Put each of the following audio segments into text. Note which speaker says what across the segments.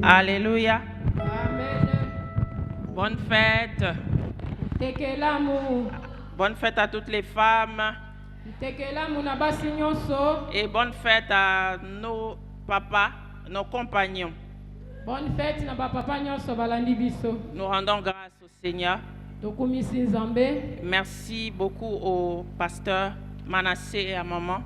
Speaker 1: Alléluia.
Speaker 2: Amen.
Speaker 1: Bonne fête.
Speaker 2: Tekelamu.
Speaker 1: Bonne fête à toutes les femmes.
Speaker 2: Tekelamu na basi nyonso.
Speaker 1: Et bonne fête à nos papas, nos compagnons.
Speaker 2: Bonne fête na ba papa nyonso balandi biso.
Speaker 1: Nous rendons grâce au Seigneur.
Speaker 2: Tokumisi Nzambe.
Speaker 1: Merci beaucoup au pasteur Manassé et à maman.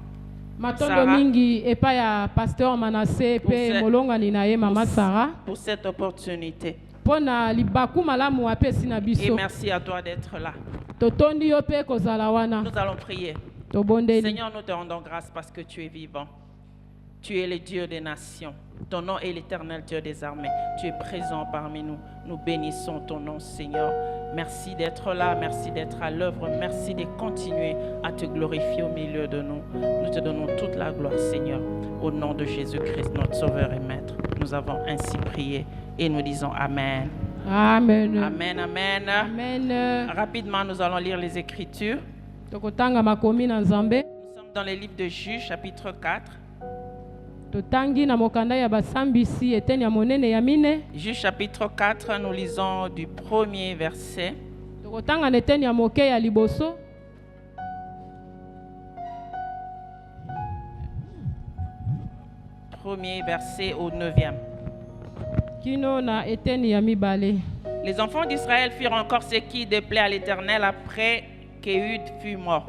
Speaker 2: Matondo mingi epa ya pasteur Manassé pe molongani na ye mama Sarah
Speaker 1: pour cette opportunité.
Speaker 2: Pona libaku malamu apesi na biso.
Speaker 1: Et merci à toi d'être là.
Speaker 2: Totondi yo pe kozala wana.
Speaker 1: Nous allons prier. Seigneur, nous te rendons grâce parce que tu es vivant. Tu es le Dieu des nations. Ton nom est l'Éternel Dieu des armées. Tu es présent parmi nous. Nous bénissons ton nom, Seigneur. Merci d'être là. Merci d'être à l'œuvre. Merci de continuer à te glorifier au milieu de nous. Nous te donnons toute la gloire, Seigneur. Au nom de Jésus-Christ, notre Sauveur et Maître. Nous avons ainsi prié et nous disons Amen.
Speaker 2: Amen.
Speaker 1: Amen, amen.
Speaker 2: Amen.
Speaker 1: Rapidement, nous allons lire les Écritures.
Speaker 2: Nous sommes
Speaker 1: dans les livres de Juges, chapitre 4. Juges chapitre 4, nous lisons du premier verset. Premier verset au 9e. Les enfants d'Israël firent encore ce qui déplaît à l'Éternel après qu'Éhud fut mort.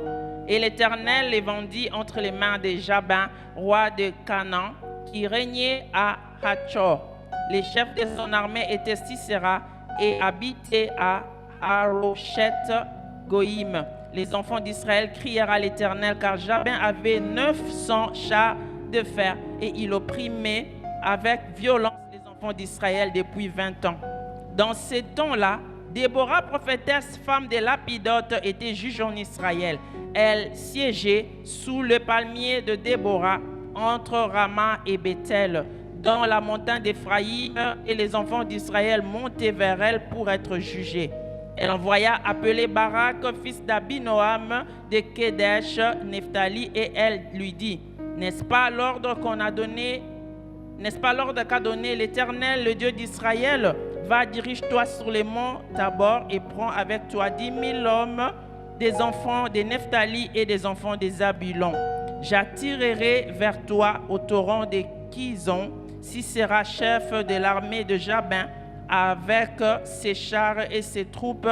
Speaker 1: Et l'Éternel les vendit entre les mains de Jabin, roi de Canaan, qui régnait à Hachor. Les chefs de son armée étaient Sisera et habitaient à Haroshet Goïm. Les enfants d'Israël crièrent à l'Éternel, car Jabin avait 900 chars de fer et il opprimait avec violence les enfants d'Israël depuis 20 ans. Dans ces temps-là, Déborah, prophétesse, femme de Lapidote, était juge en Israël. Elle siégeait sous le palmier de Déborah, entre Rama et Bethel, dans la montagne d'Éphraïm, et les enfants d'Israël montaient vers elle pour être jugés. Elle envoya appeler Barak, fils d'Abinoam, de Kedesh, Nephtali, et elle lui dit, n'est-ce pas l'ordre qu'a donné l'Éternel, le Dieu d'Israël? Va, dirige-toi sur les monts Tabor et prends avec toi 10 000 hommes, des enfants des Nephtali et des enfants des Zabulon. J'attirerai vers toi au torrent de Kizon, Sisera, chef de l'armée de Jabin, avec ses chars et ses troupes,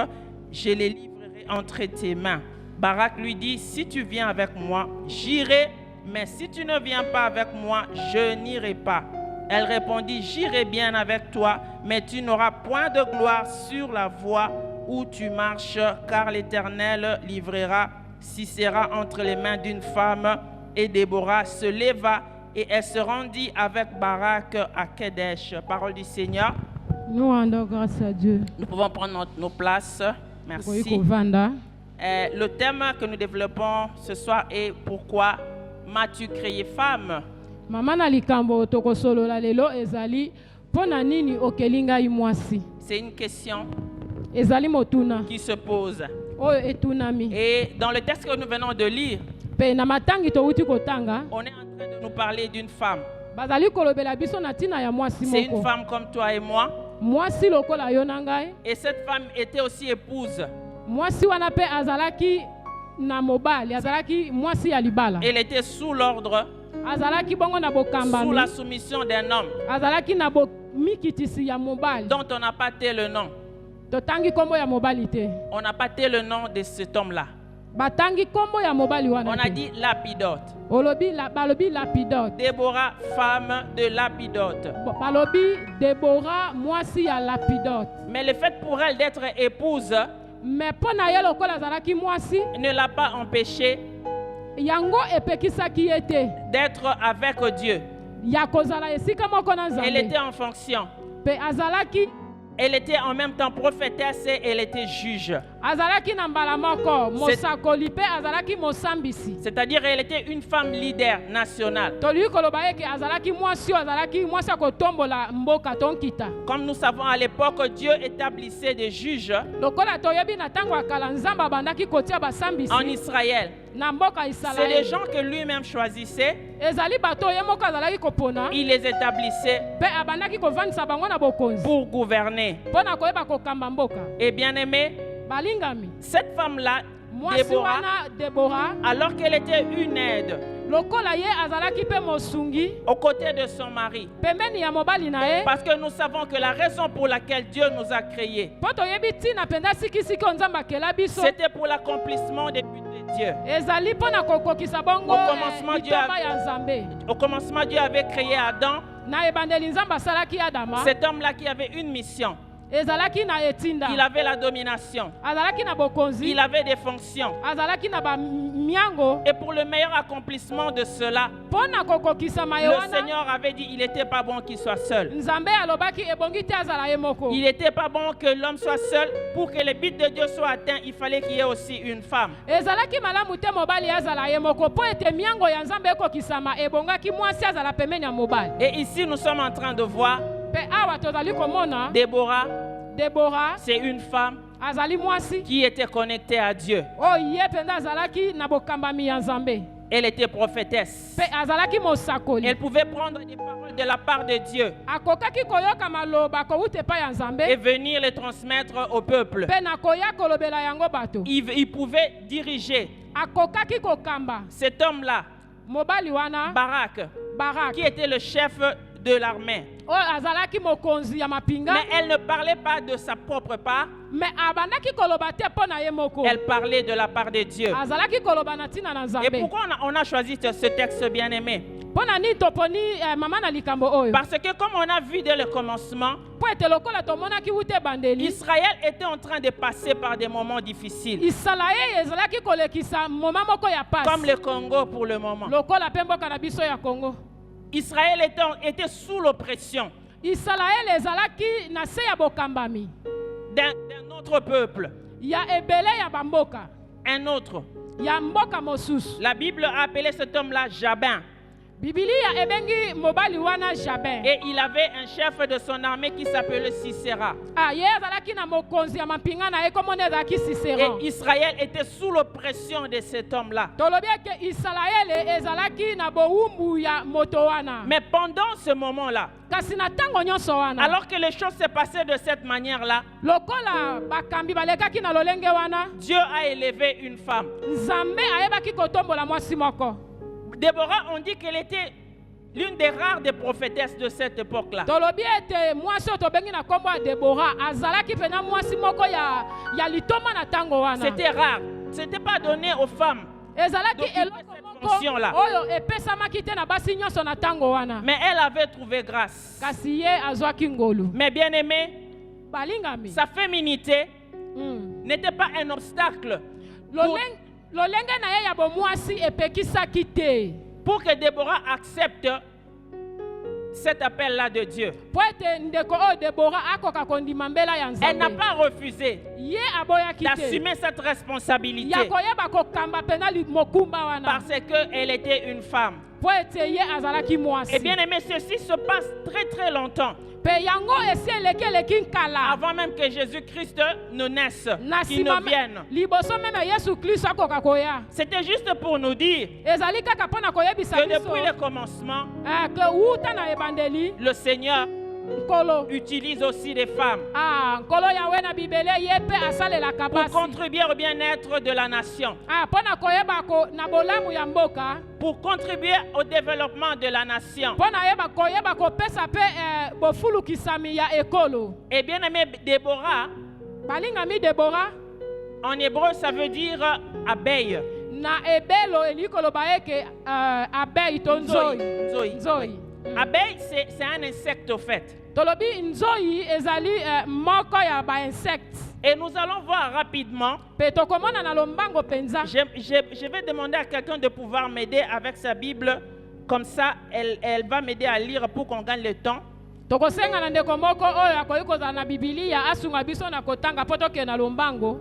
Speaker 1: je les livrerai entre tes mains. Barak lui dit, si tu viens avec moi, j'irai, mais si tu ne viens pas avec moi, je n'irai pas. Elle répondit, j'irai bien avec toi, mais tu n'auras point de gloire sur la voie où tu marches, car l'Éternel livrera Sisera entre les mains d'une femme. Et Déborah se leva et elle se rendit avec Barak à Kedesh. Parole du Seigneur.
Speaker 2: Nous rendons grâce à Dieu.
Speaker 1: Nous pouvons prendre nos places. Merci. Le thème que nous développons ce soir est pourquoi m'as-tu créé femme?
Speaker 2: Maman na likambo tokosolo la lelo ezali pona nini okelinga imwasi.
Speaker 1: C'est une question
Speaker 2: ezali motuna
Speaker 1: qui se pose.
Speaker 2: Oyo etunami.
Speaker 1: Et dans le texte que nous venons de lire,
Speaker 2: pe na matangi to uti kotanga,
Speaker 1: on est en train de nous parler d'une femme.
Speaker 2: Bazali kolobela biso na tina ya mwasi moko.
Speaker 1: C'est une femme comme toi et moi.
Speaker 2: Mwasi lokola yo na ngai.
Speaker 1: Et cette femme était aussi épouse.
Speaker 2: Mwasi wana pe azalaki na mobali, azalaki mwasi ya libala.
Speaker 1: Elle était sous l'ordre, sous la soumission d'un homme dont on n'a pas té le nom. On n'a pas té le nom de cet homme-là. On a dit Lapidote. Déborah, femme de Lapidote. Mais le fait pour elle d'être épouse ne l'a pas empêchée d'être avec Dieu. Elle était en fonction. Elle était en même temps prophétesse et elle était juge. C'est-à-dire qu'elle était une femme leader nationale. Comme nous savons à l'époque, Dieu établissait des juges en Israël. C'est des gens que lui-même choisissait
Speaker 2: ezali bato ye moko azalaki kopona
Speaker 1: il les établissait
Speaker 2: mpe abandaki kovandisa bango na bokonzi
Speaker 1: pour gouverner.
Speaker 2: mpo na koyeba kokamba mboka.
Speaker 1: Et bien aimé,
Speaker 2: Balingami,
Speaker 1: cette femme-là,
Speaker 2: mwasi
Speaker 1: Déborah,
Speaker 2: wana Debora
Speaker 1: alors qu'elle était une aide
Speaker 2: lokola ye azalaki mpe mosungi
Speaker 1: aux côtés de son mari,
Speaker 2: pembeni ya mobali na ye,
Speaker 1: parce que nous savons que la raison pour laquelle Dieu nous a créés,
Speaker 2: mpo toyebi ntina mpenza sikisiki oyo nzambe akela biso
Speaker 1: c'était pour l'accomplissement des buts de Dieu.
Speaker 2: ezali mpo na kokokisa bongo
Speaker 1: Au commencement, Dieu
Speaker 2: litomba ya nzambe.
Speaker 1: Au commencement, Dieu avait créé Adam,
Speaker 2: Na ebandeli nzambe asalaki adama
Speaker 1: cet homme-là qui avait une mission.
Speaker 2: ezalaki na etinda,
Speaker 1: Il avait la domination,
Speaker 2: azalaki na bokonzi,
Speaker 1: il avait des fonctions.
Speaker 2: azalaki na bamiango.
Speaker 1: Et pour le meilleur accomplissement de cela,
Speaker 2: Mpo na kokokisa maye
Speaker 1: le
Speaker 2: wana
Speaker 1: Seigneur avait dit il n'était pas bon qu'il soit seul.
Speaker 2: nzambe alobaki ebongi te azala ye moko.
Speaker 1: Il n'était pas bon que l'homme soit seul. Pour que le but de Dieu soit atteint, il fallait qu'il y ait aussi une femme.
Speaker 2: ezalaki malamu te mobali azala ye moko mpo ete miango ya nzambe ekokisama ebongaki mwasi azala pembeni ya mobali.
Speaker 1: Et ici, nous sommes en train de voir
Speaker 2: Mpe awa tozali komona
Speaker 1: Déborah,
Speaker 2: c'est
Speaker 1: c'est une femme
Speaker 2: azali mwasi
Speaker 1: qui était connectée à Dieu.
Speaker 2: oyo ye mpenza azalaki na bokambami ya nzambe
Speaker 1: Elle était prophétesse.
Speaker 2: mpe azalaki mosakoli.
Speaker 1: Elle pouvait prendre des paroles de la part de Dieu
Speaker 2: akokaki koyoka maloba kowuta epai ya
Speaker 1: et
Speaker 2: nzambe
Speaker 1: venir les transmettre au peuple.
Speaker 2: mpe na koya kolobela yango bato.
Speaker 1: Il pouvait diriger
Speaker 2: akokaki kokamba
Speaker 1: cet homme-là,
Speaker 2: mobali wana
Speaker 1: Barak,
Speaker 2: Barak
Speaker 1: qui était le chef de l'armée.
Speaker 2: oyo azalaki mokonzi ya mapinga,
Speaker 1: Mais elle ne parlait pas de sa propre part,
Speaker 2: me abandaki koloba te mpo na ye moko,
Speaker 1: elle parlait de la part de Dieu.
Speaker 2: azalaki koloba na ntina na
Speaker 1: Et
Speaker 2: nzambe.
Speaker 1: pourquoi on a choisi ce texte bien-aimé?
Speaker 2: mpo na nini toponi mama na likambo oyo?
Speaker 1: Parce que comme on a vu dès le commencement,
Speaker 2: mpo ete lokola tomonaki wuta ebandeli
Speaker 1: Israël était en train de passer par des moments difficiles,
Speaker 2: isalaeli ezalaki kolekisa moma moko ya
Speaker 1: comme
Speaker 2: pasi
Speaker 1: le Congo pour le moment.
Speaker 2: lokola mpe mboka na biso ya Kongo.
Speaker 1: Israël était sous l'oppression
Speaker 2: isalaeli ezalaki na se ya bokambami
Speaker 1: d'un autre peuple,
Speaker 2: ya ebele ya bamboka
Speaker 1: un autre.
Speaker 2: ya mboka mosusu.
Speaker 1: La Bible a appelé cet homme-là Jabin.
Speaker 2: Bibilia ebengi mobali wana Jabin.
Speaker 1: Et il avait un chef de son armée qui s'appelait Sisera.
Speaker 2: Ye azalaki na mokonzi ya mampinga na ye kombo ezalaki Sisera.
Speaker 1: Et Israël était sous l'oppression de cet homme-là.
Speaker 2: tolobi eke Israele ezalaki na bowumbu ya moto wana.
Speaker 1: Mais pendant ce moment-là,
Speaker 2: kasi na ntango nyonso wana
Speaker 1: alors que les choses se passaient de cette manière-là,
Speaker 2: lokola bakambi balekaki na lolenge wana,
Speaker 1: Dieu a élevé une femme.
Speaker 2: nzambe ayebaki kotombola mwasi moko.
Speaker 1: Déborah, on dit qu'elle était l'une des rares des prophétesses de cette époque-là.
Speaker 2: tolobi ete mwasi oyo tobengi na kombo ya Debora azalaki pena mwasi moko ya litoma na ntango wana.
Speaker 1: C'était rare. Ce n'était pas donné aux femmes.
Speaker 2: ezalaki
Speaker 1: d'occuper
Speaker 2: eloko
Speaker 1: cette
Speaker 2: moko
Speaker 1: fonction-là.
Speaker 2: oyo epesamaki te na basi nyonso na ntango wana.
Speaker 1: Mais elle avait trouvé grâce.
Speaker 2: kasi ye azwaki ngolu.
Speaker 1: Mais bien aimé,
Speaker 2: balingami
Speaker 1: sa féminité n'était pas un obstacle
Speaker 2: lolenge na ye ya bomwasi epekisaki te
Speaker 1: pour que Déborah accepte cet appel-là de Dieu.
Speaker 2: po ete ndeko oyo Debora akoka kondima mbela ya
Speaker 1: Elle n'a
Speaker 2: nzambe.
Speaker 1: pas refusé
Speaker 2: ye aboyaki te
Speaker 1: d'assumer cette responsabilité
Speaker 2: ya koyeba kokamba pena mokumba wana
Speaker 1: parce qu'elle était une femme.
Speaker 2: po ete ye azalaki
Speaker 1: Et
Speaker 2: mwasi.
Speaker 1: bien aimé, ceci se passe très très longtemps
Speaker 2: mpe yango esi eleki nkala
Speaker 1: avant même que Jésus-Christ ne naisse,
Speaker 2: na
Speaker 1: qu'il ne
Speaker 2: nsima
Speaker 1: vienne.
Speaker 2: liboso meme Yesu Kristo akoka koya.
Speaker 1: C'était juste pour nous dire
Speaker 2: ezali kaka mpo na koyebisa
Speaker 1: que
Speaker 2: biso
Speaker 1: depuis le commencement,
Speaker 2: ke wuta na ebandeli
Speaker 1: le Seigneur
Speaker 2: nkolo
Speaker 1: utilise aussi des femmes
Speaker 2: nkolo yawe na bibele ye mpe asalelaka
Speaker 1: pour
Speaker 2: basi
Speaker 1: contribuer au bien-être de la nation,
Speaker 2: mpo na koyeba na bolamu ya mboka,
Speaker 1: pour contribuer au développement de la nation.
Speaker 2: mpo na yeba koyeba kopesa mpe bofulukisami ya ekolo.
Speaker 1: Et bien aimé, Déborah,
Speaker 2: balingami Debora
Speaker 1: en hébreu, ça veut dire abeille.
Speaker 2: na ebelo elingi koloba eke abei to nzoi. Nzoi.
Speaker 1: Abeille, c'est un insecte au fait.
Speaker 2: tolobi nzoi ezali moko ya bainsecte.
Speaker 1: Et nous allons voir rapidement.
Speaker 2: Pe tokomona na lombango penza.
Speaker 1: Je vais demander à quelqu'un de pouvoir m'aider avec sa Bible. Comme ça, elle va m'aider à lire pour qu'on gagne le temps.
Speaker 2: tokosenga na ndeko moko oyo akoki kozala na bibilia asunga biso na kotanga mpo tokende na lombango.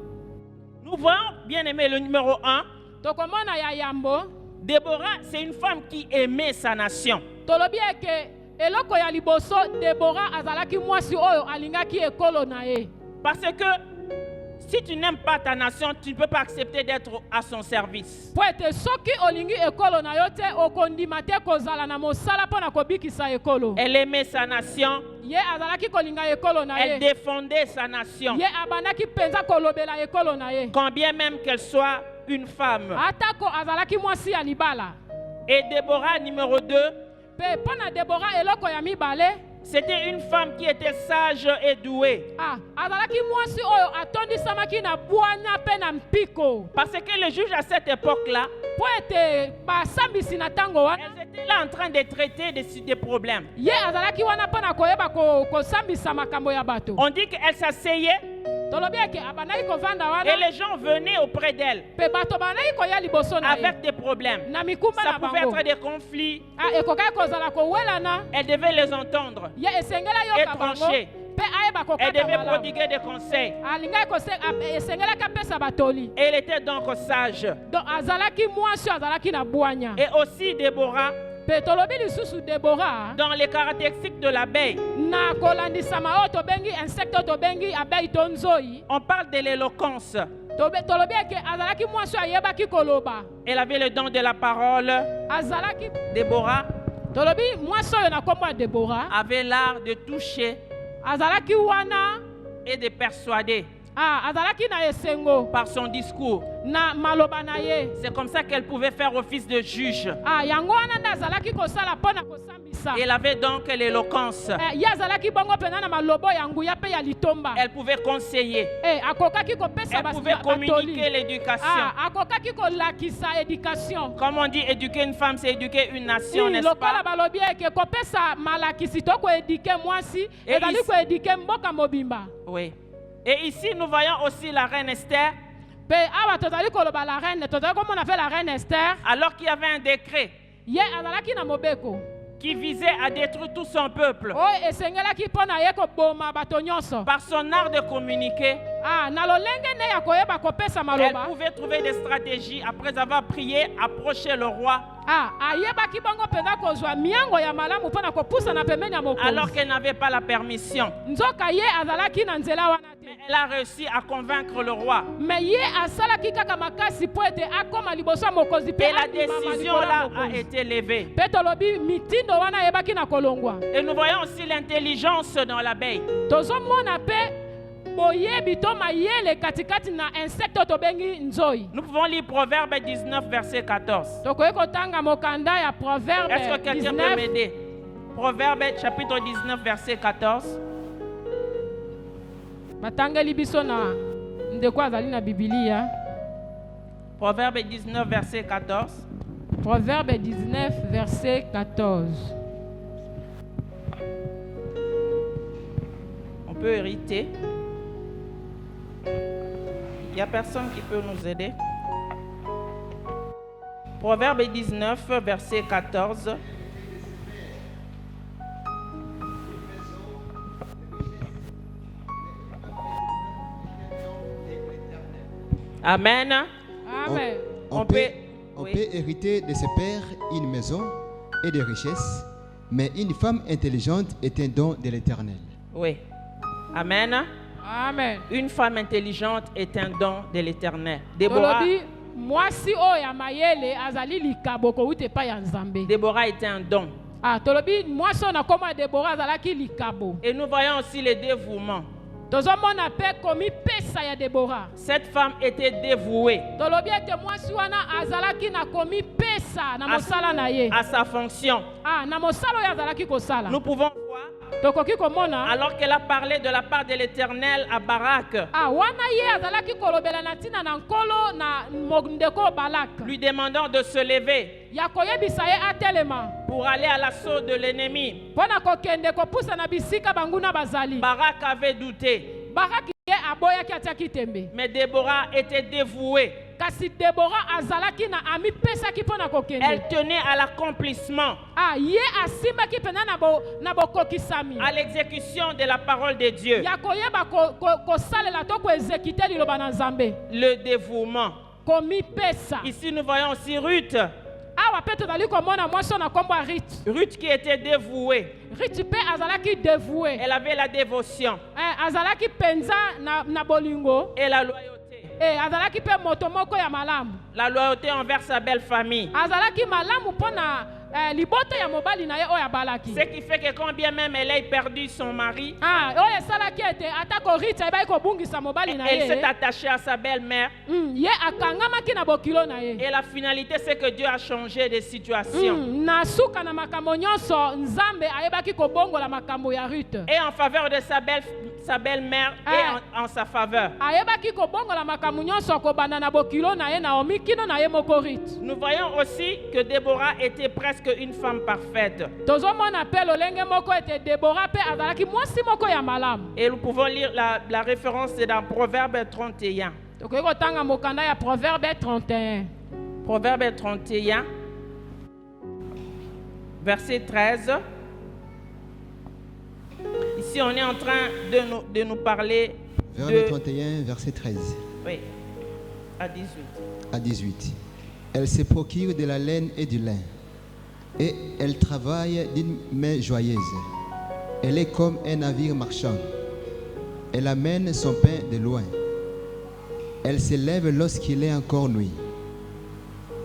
Speaker 1: Nous voyons, bien aimé, le numéro 1.
Speaker 2: tokomona ya yambo.
Speaker 1: Déborah, c'est une femme qui aimait sa nation.
Speaker 2: tolobi eke eloko ya liboso Debora azalaki mwasi oyo alingaki ekolo na ye.
Speaker 1: Parce que Si tu n'aimes pas ta nation, tu ne peux pas accepter d'être à son service.
Speaker 2: po ete soki olingi ekolo na yo te okondima te kozala na mosala mpo na kobikisa ekolo.
Speaker 1: Elle aimait sa nation.
Speaker 2: Ye azalaki kolinga ekolo na
Speaker 1: Elle
Speaker 2: ye.
Speaker 1: défendait sa nation.
Speaker 2: Ye abandaki mpenza kolobela ekolo na ye.
Speaker 1: Quand bien même qu'elle soit une femme.
Speaker 2: Atako azalaki mwasi ya libala.
Speaker 1: Et Déborah, numéro 2,
Speaker 2: Pe mpo na Debora eloko ya mibale.
Speaker 1: c'était une femme qui était sage et douée.
Speaker 2: Azalaki mwasi oyo atondisamaki na bwanya pe na mpiko.
Speaker 1: Parce que les juges à cette époque-là,
Speaker 2: Po ete basambisi na tango wana.
Speaker 1: elles étaient là en train de traiter des problèmes.
Speaker 2: Ye azalaki wana mpo na koyeba kosambisa makambo ya bato.
Speaker 1: On dit qu'elle s'asseyait
Speaker 2: Tolobi eke abandaki kovanda wana.
Speaker 1: et les gens venaient auprès d'elle
Speaker 2: Pe bato bandaki koya liboso na ye.
Speaker 1: avec des problèmes.
Speaker 2: Na mikumba
Speaker 1: Ça
Speaker 2: na
Speaker 1: pouvait
Speaker 2: bango.
Speaker 1: être des conflits.
Speaker 2: Ekokaki kozala kowelana.
Speaker 1: Elle devait les entendre.
Speaker 2: Ye esengela yoka bango.
Speaker 1: Trancher.
Speaker 2: Pe ayeba
Speaker 1: Elle
Speaker 2: kokata
Speaker 1: devait
Speaker 2: malamu.
Speaker 1: prodiguer des conseils.
Speaker 2: Alingaki esengelaki apesa batoli.
Speaker 1: Et elle était donc sage.
Speaker 2: Donc azalaki mwasi azalaki na bwanya.
Speaker 1: Et aussi Déborah,
Speaker 2: Pe tolobi lisusu Debora.
Speaker 1: dans les caractéristiques de l'abeille,
Speaker 2: Na kolandisama oyo tobengi insecte oyo tobengi abeille to nzoi.
Speaker 1: on parle de l'éloquence.
Speaker 2: Tolobi eke azalaki mwasi ayebaki koloba.
Speaker 1: Elle avait le don de la parole.
Speaker 2: Azalaki
Speaker 1: Déborah
Speaker 2: tolobi mwasi oyo na kombo ya Debora.
Speaker 1: avait l'art de toucher
Speaker 2: Azalaki wana.
Speaker 1: et de persuader
Speaker 2: Azalaki na esengo.
Speaker 1: par son discours.
Speaker 2: Na maloba na ye.
Speaker 1: C'est comme ça qu'elle pouvait faire office de juge.
Speaker 2: Yango wana nde azalaki kosala mpo na kosambisa.
Speaker 1: Elle avait donc l'éloquence.
Speaker 2: Ye azalaki bongo mpenza na malobo ya nguya mpe ya litomba.
Speaker 1: Elle pouvait conseiller.
Speaker 2: Akokaki kopesa
Speaker 1: Elle pouvait communiquer l'éducation.
Speaker 2: akokaki kolakisa éducation.
Speaker 1: Comme on dit, éduquer une femme, c'est éduquer une nation, n'est-ce
Speaker 2: Lokola
Speaker 1: pas?
Speaker 2: balobi eke kopesa malakisi to koédike mwasi ezali koédike mboka mobimba.
Speaker 1: Oui. Et ici, nous voyons aussi la reine Esther.
Speaker 2: Pe awa tozali koloba la reine, tozali komona fe la reine Esther.
Speaker 1: Alors qu'il y avait un décret
Speaker 2: Ye azalaki na mobeko.
Speaker 1: qui visait à détruire tout son peuple.
Speaker 2: Oyo esengelaki mpo na ye koboma bato nyonso.
Speaker 1: Par son art de communiquer,
Speaker 2: Na lolenge ne ya koyeba kopesa
Speaker 1: elle
Speaker 2: maloba.
Speaker 1: pouvait trouver des stratégies après avoir prié, approcher le roi,
Speaker 2: Ayebaki bongo mpenza kozwa miango ya malamu mpo na kopusana pembeni ya
Speaker 1: alors
Speaker 2: mokonzi.
Speaker 1: qu'elle n'avait pas la permission.
Speaker 2: Nzoka ye azalaki na nzela wana te.
Speaker 1: Mais elle a réussi à convaincre le roi.
Speaker 2: Me ye asalaki kaka makasi po ete akoma liboso ya mokonzi mpe
Speaker 1: Et la
Speaker 2: andimama
Speaker 1: décision
Speaker 2: likolo ya
Speaker 1: là a
Speaker 2: mokonzi.
Speaker 1: été levée.
Speaker 2: Mpe tolobi mitindo wana ayebaki na kolongwa.
Speaker 1: Et nous voyons aussi l'intelligence dans l'abeille.
Speaker 2: Tozomona mpe boyebi to mayele katikati na insecte oyo tobengi nzoi.
Speaker 1: Nous pouvons lire Proverbe 19, verset 14.
Speaker 2: Tokoki kotanga mokanda ya
Speaker 1: Est-ce que
Speaker 2: Proverbe
Speaker 1: quelqu'un peut
Speaker 2: 19.
Speaker 1: m'aider? Proverbe chapitre 19, verset 14.
Speaker 2: Batangeli biso na ndeko azali na Biblia.
Speaker 1: Proverbe 19, verset 14.
Speaker 2: Proverbe 19, verset 14.
Speaker 1: On peut hériter. Il n'y a personne qui peut nous aider. Proverbe 19, verset 14. Amen.
Speaker 2: Amen.
Speaker 3: On
Speaker 1: peut-
Speaker 3: peut hériter de ses pères une maison et des richesses, mais une femme intelligente est un don de l'Éternel.
Speaker 1: Oui. Amen.
Speaker 2: Amen.
Speaker 1: Une femme intelligente est un don de l'Éternel. Déborah,
Speaker 2: Tolobi mwasi oyo ya mayele azali likabo kouta epai ya Nzambe.
Speaker 1: Déborah était un don.
Speaker 2: Tolobi mwasi oyo na kombo ya Debora azalaki likabo.
Speaker 1: Et nous voyons aussi le dévouement.
Speaker 2: Tozomona mpe komipesa ya Debora.
Speaker 1: Cette femme était dévouée
Speaker 2: Tolobi ete mwasi wana azalaki na komipesa na mosala na ye.
Speaker 1: à sa fonction.
Speaker 2: Na mosala oyo azalaki kosala.
Speaker 1: Nous pouvons voir,
Speaker 2: Tokoki komona.
Speaker 1: alors qu'elle a parlé de la part de l'Éternel à Barak,
Speaker 2: Wana ye azalaki kolobela na ntina na nkolo na ndeko Balak.
Speaker 1: lui demandant de se lever
Speaker 2: Ya koyebisa ye atelema.
Speaker 1: pour aller à l'assaut de l'ennemi.
Speaker 2: Mpo na kokende kopusa na bisika banguna bazali.
Speaker 1: Barak avait douté,
Speaker 2: Baraki ye aboyaki atiaki tembe.
Speaker 1: mais Déborah était dévouée.
Speaker 2: Kasi Debora azalaki na amipesaki mpo na kokende.
Speaker 1: Elle tenait à l'accomplissement,
Speaker 2: Ye asimbaki mpena na bokokisami.
Speaker 1: à l'exécution de la parole de Dieu.
Speaker 2: Ya koyeba kosalela to koezekite liloba na Nzambe.
Speaker 1: Le dévouement.
Speaker 2: Komipesa.
Speaker 1: Ici, nous voyons aussi Ruth.
Speaker 2: Awa pe tozali komona mwasi oyo na kombo ya Ruth.
Speaker 1: Ruth qui était dévouée.
Speaker 2: Ruth mpe azalaki dévoué.
Speaker 1: Elle avait la dévotion.
Speaker 2: azalaki penza na bolingo.
Speaker 1: et la loyauté.
Speaker 2: Azalaki pe moto moko ya malamu.
Speaker 1: La loyauté envers sa belle famille.
Speaker 2: Azalaki malamu pona libota ya mobali na ye oya balaki.
Speaker 1: Ce qui fait que quand bien même elle ait perdu son mari,
Speaker 2: Oya salaki ete atako rita eba ko bungisa mobali na ye.
Speaker 1: elle s'est attachée à sa belle-mère.
Speaker 2: Ye akangamaki na bokilo na ye.
Speaker 1: Et la finalité, c'est que Dieu a changé de situation.
Speaker 2: Na suka na makambo nyonso nzambe ayebaki ko bongola makambo ya Ruth.
Speaker 1: Et en faveur de sa belle-mère et en sa faveur.
Speaker 2: Ayebaki ko bongola makambo nyonso ko banda na bokilo na ye na omikino na ye moko Ruth.
Speaker 1: Nous voyons aussi que Déborah était presque une femme parfaite.
Speaker 2: Tozomona pe lolenge moko ete Deborah pe azalaki mwasi moko ya malamu.
Speaker 1: Et nous pouvons lire la référence, c'est dans Proverbe 31.
Speaker 2: Tokoki kotanga mokanda ya Proverbe 31.
Speaker 1: Proverbe 31, verset 13. Ici, on est en train de nous parler
Speaker 3: Proverbe 31, verset 13
Speaker 1: Oui, à 18.
Speaker 3: à 18. Elle se procure de la laine et du lin, et elle travaille d'une main joyeuse. Elle est comme un navire marchand. Elle amène son pain de loin. Elle se lève lorsqu'il est encore nuit.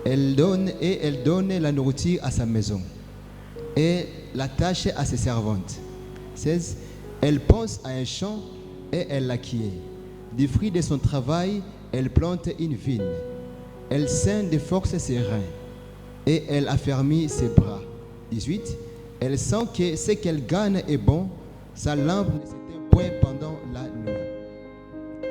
Speaker 3: Elle donne la nourriture à sa maison et l'attache à ses servantes. 16. Elle pense à un champ et elle l'acquiert. Du fruit de son travail, elle plante une vigne. Elle ceint de force ses reins et elle affermit ses bras. 18. Elle sent que ce qu'elle gagne est bon. Sa lampe ne s'éteint point pendant la nuit.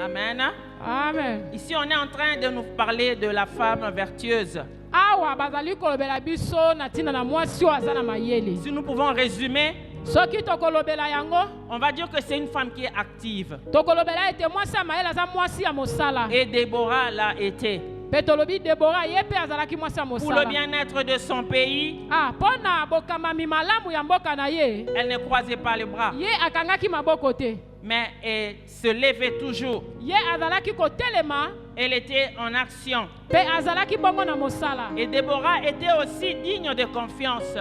Speaker 1: Amen.
Speaker 2: Amen.
Speaker 1: Ici, on est en train de nous parler de la femme vertueuse.
Speaker 2: Awa bazali kolobela biso na tina na mwasi oyo aza na mayele.
Speaker 1: Si nous pouvons résumer,
Speaker 2: Soki tokolobela yango,
Speaker 1: on va dire que c'est une femme qui est active.
Speaker 2: tokolobela ete mwasi ya mayele aza mwasi ya mosala.
Speaker 1: Et Déborah l'a été.
Speaker 2: Pe tolobi Deborah ye pe azalaki mwasi ya
Speaker 1: Pour le
Speaker 2: mosala.
Speaker 1: bien-être de son pays,
Speaker 2: Pona bokamami malamu ya mboka na ye,
Speaker 1: elle ne croisait pas les bras,
Speaker 2: ye akangaki maboko te.
Speaker 1: mais elle se levait toujours.
Speaker 2: Ye azalaki kotelema,
Speaker 1: Elle était en action.
Speaker 2: pe azalaki bongo na mosala.
Speaker 1: Et Déborah était aussi digne de confiance.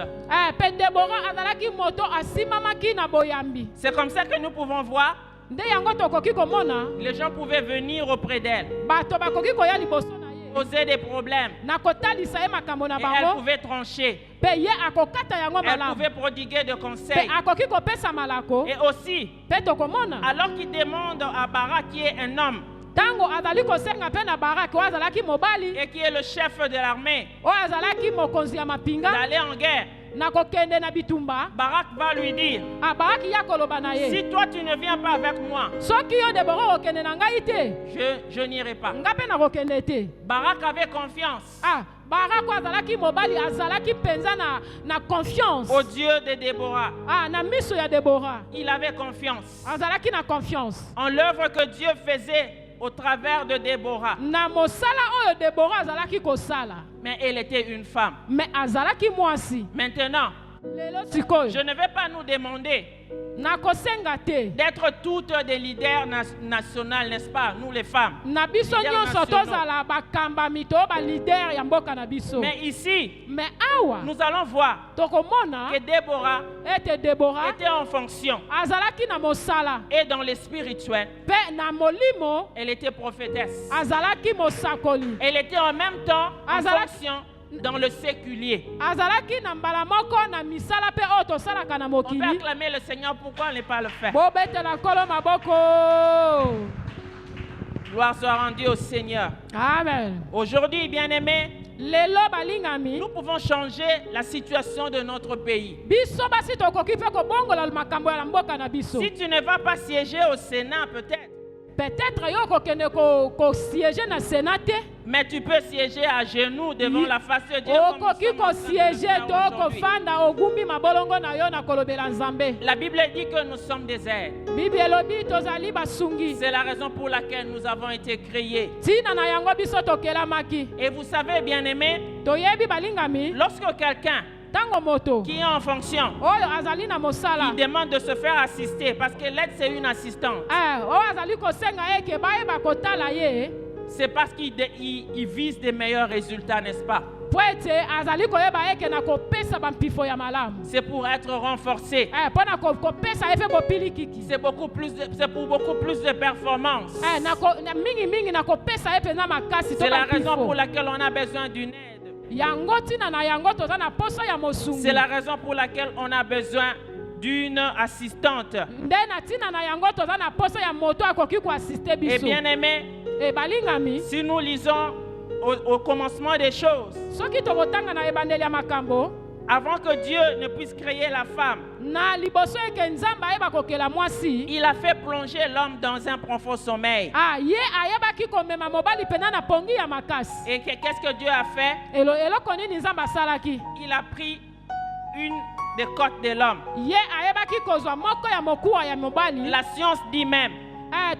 Speaker 2: Pe Deborah azalaki moto asimamaki na boyambi.
Speaker 1: C'est comme ça que nous pouvons voir,
Speaker 2: Nde yango tokoki komona,
Speaker 1: les gens pouvaient venir auprès d'elle,
Speaker 2: bato bakoki koya liboso na ye.
Speaker 1: poser des problèmes.
Speaker 2: Na kotalisa ye makambo na
Speaker 1: Et elle
Speaker 2: bango,
Speaker 1: pouvait trancher.
Speaker 2: pe ye akokata yango
Speaker 1: Elle
Speaker 2: malamu.
Speaker 1: pouvait prodiguer de
Speaker 2: Pe
Speaker 1: conseils.
Speaker 2: akoki kopesa malako,
Speaker 1: Et aussi,
Speaker 2: pe tokomona.
Speaker 1: alors qu'il demande à Barak, qui est un homme
Speaker 2: Tango azali kosenga pe na Baraki oyo azalaki mobali,
Speaker 1: et qui est le chef de l'armée,
Speaker 2: oyo azalaki mokonzi ya mapinga,
Speaker 1: d'aller en guerre,
Speaker 2: na kokende na bitumba,
Speaker 1: Barak va lui dire,
Speaker 2: Baraki ya koloba na ye.
Speaker 1: si toi tu ne viens pas avec moi,
Speaker 2: Soki yo Deborah okende na ngai te,
Speaker 1: je n'irai pas.
Speaker 2: nga pe na kokende te.
Speaker 1: Barak avait confiance
Speaker 2: Barako azalaki mobali, azalaki penza na confiance.
Speaker 1: au Dieu de Déborah.
Speaker 2: Na miso ya Deborah.
Speaker 1: Il avait confiance
Speaker 2: Azalaki na confiance.
Speaker 1: en l'œuvre que Dieu faisait au travers de Déborah.
Speaker 2: Na mosala oyo Deborah azalaki kosala.
Speaker 1: Mais elle était une femme.
Speaker 2: Mais azalaki mwasi.
Speaker 1: Maintenant,
Speaker 2: Lelo sikoyo.
Speaker 1: je ne vais pas nous demander
Speaker 2: Na kosenga te.
Speaker 1: d'être toutes des leaders nationaux, n'est-ce pas, nous les femmes.
Speaker 2: Na biso
Speaker 1: Leaders
Speaker 2: nyonso
Speaker 1: nationaux.
Speaker 2: tozala bakamba mito ba leader ya mboka na biso.
Speaker 1: Mais ici,
Speaker 2: Mais awa
Speaker 1: nous allons voir
Speaker 2: tokomona
Speaker 1: que Déborah
Speaker 2: ete Deborah
Speaker 1: était en fonction.
Speaker 2: azalaki na mosala.
Speaker 1: Et dans le spirituel,
Speaker 2: Pe na molimo
Speaker 1: elle était prophétesse.
Speaker 2: azalaki mosakoli.
Speaker 1: Elle était en même temps en
Speaker 2: Azala-
Speaker 1: fonction dans le séculier.
Speaker 2: Azalaki na mbala moko na misala pe oyo tosalaka na
Speaker 1: On peut
Speaker 2: mokili.
Speaker 1: acclamer le Seigneur, pourquoi ne pas le faire?
Speaker 2: Bobetela kolo maboko.
Speaker 1: Gloire soit rendue au Seigneur.
Speaker 2: Amen.
Speaker 1: Aujourd'hui, bien-aimés,
Speaker 2: Lelo balingami.
Speaker 1: nous pouvons changer la situation de notre pays.
Speaker 2: Biso basi tokoki pe kobongola makambo ya mboka na biso.
Speaker 1: Si tu ne vas pas siéger au Sénat, peut-être,
Speaker 2: Peut-être yo kokende ko siéger na Sénat te.
Speaker 1: mais tu peux siéger à genoux devant la face de Dieu. comme nous
Speaker 2: Okoki
Speaker 1: sommes en
Speaker 2: ko
Speaker 1: train de le
Speaker 2: siéger
Speaker 1: faire
Speaker 2: to
Speaker 1: aujourd'hui.
Speaker 2: kofanda ogumbi mabolongo na yo na kolobela Nzambe.
Speaker 1: La Bible dit que nous sommes des airs.
Speaker 2: Bible elobi tozali basungi.
Speaker 1: C'est la raison pour laquelle nous avons été créés.
Speaker 2: Tina na yango biso tokelamaki.
Speaker 1: Et vous savez, bien-aimés,
Speaker 2: Toyebi balingami.
Speaker 1: lorsque quelqu'un
Speaker 2: Tango moto.
Speaker 1: qui est en fonction,
Speaker 2: Oyo azali na mosala.
Speaker 1: il demande de se faire assister parce que l'aide, c'est une assistante.
Speaker 2: Oyo azali kosenga eke bayeba kotala ye.
Speaker 1: C'est parce qu'il vise des meilleurs résultats, n'est-ce pas?
Speaker 2: po ete azali koyeba eke na kopesa bampifo ya malamu.
Speaker 1: C'est pour être renforcé.
Speaker 2: Po na kopesa efe bopili kiki.
Speaker 1: C'est pour beaucoup plus de performance.
Speaker 2: Mingi na kopesa epe na makasi.
Speaker 1: C'est la raison pour laquelle on a besoin d'une aide.
Speaker 2: Yango tina na yango toza na poso ya mosungi.
Speaker 1: C'est la raison pour laquelle on a besoin d'une assistante.
Speaker 2: Et
Speaker 1: bien aimé, si nous lisons au commencement des choses, avant que Dieu ne puisse créer la femme, il a fait plonger l'homme dans un profond sommeil. Et qu'est-ce que Dieu a fait? Il a pris une des côtes de l'homme. La science dit même, elle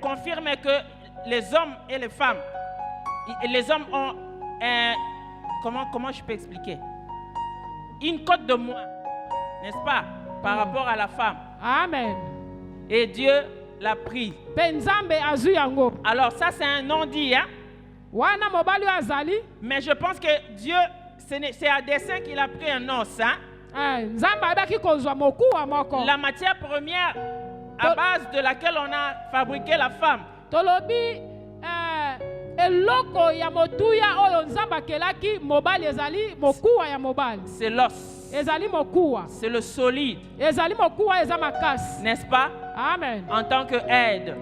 Speaker 1: confirme que les hommes et les femmes, les hommes ont comment je peux expliquer, une côte de moins, n'est-ce pas, par rapport à la femme.
Speaker 2: Amen.
Speaker 1: Et Dieu l'a pris. Alors ça c'est un non-dit, hein? Mais je pense que Dieu, c'est à dessein qu'il a pris un os, hein? La matière première à base de laquelle on a fabriqué la femme, c'est l'os. C'est le solide. N'est-ce pas?
Speaker 2: Amen.
Speaker 1: En tant qu'aide,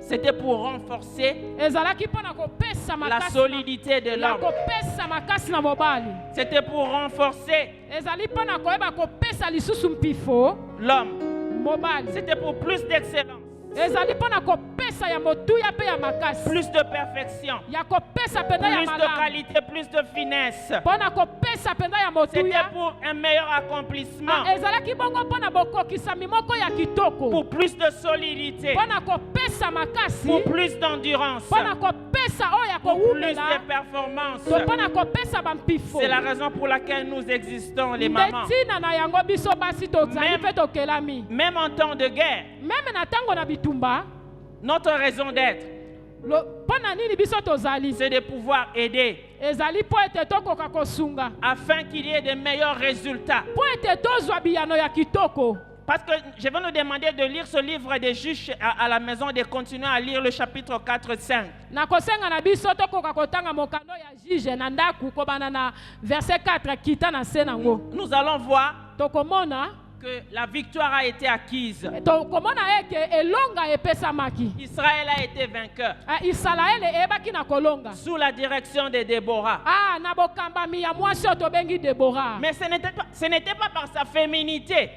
Speaker 1: c'était pour renforcer la solidité de l'homme. C'était pour renforcer l'homme. C'était pour plus d'excellence, plus de perfection, plus de qualité, plus de finesse. C'était pour un meilleur accomplissement, pour plus de solidité, pour plus d'endurance, pour plus de performance. C'est la raison pour laquelle nous existons, les mamans. Même en temps de guerre, notre raison d'être, c'est de pouvoir aider afin qu'il y ait de meilleurs résultats. Parce que je vais nous demander de lire ce livre des juges à la maison, de continuer à lire le chapitre 4 et 5. Nous allons voir que la victoire a été acquise. Israël a été vainqueur sous la direction de Déborah. Mais ce n'était pas par sa féminité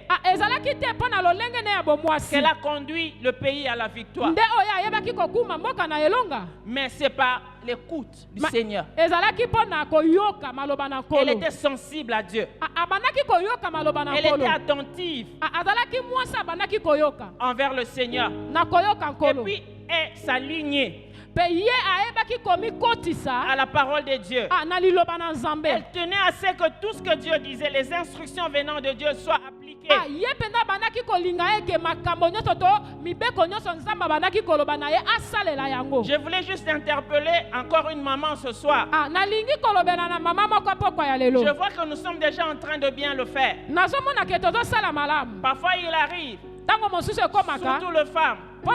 Speaker 1: qu'elle a conduit le pays à la victoire. Mais c'est par l'écoute du Seigneur. Elle était sensible à Dieu. Elle était attentive envers le Seigneur. Et puis elle s'alignait à la parole de Dieu. Elle tenait à ce que tout ce que Dieu disait, les instructions venant de Dieu, soient appliquées. Je voulais juste interpeller encore une maman ce soir. Je vois que nous sommes déjà en train de bien le faire. Parfois il arrive, surtout les femmes, on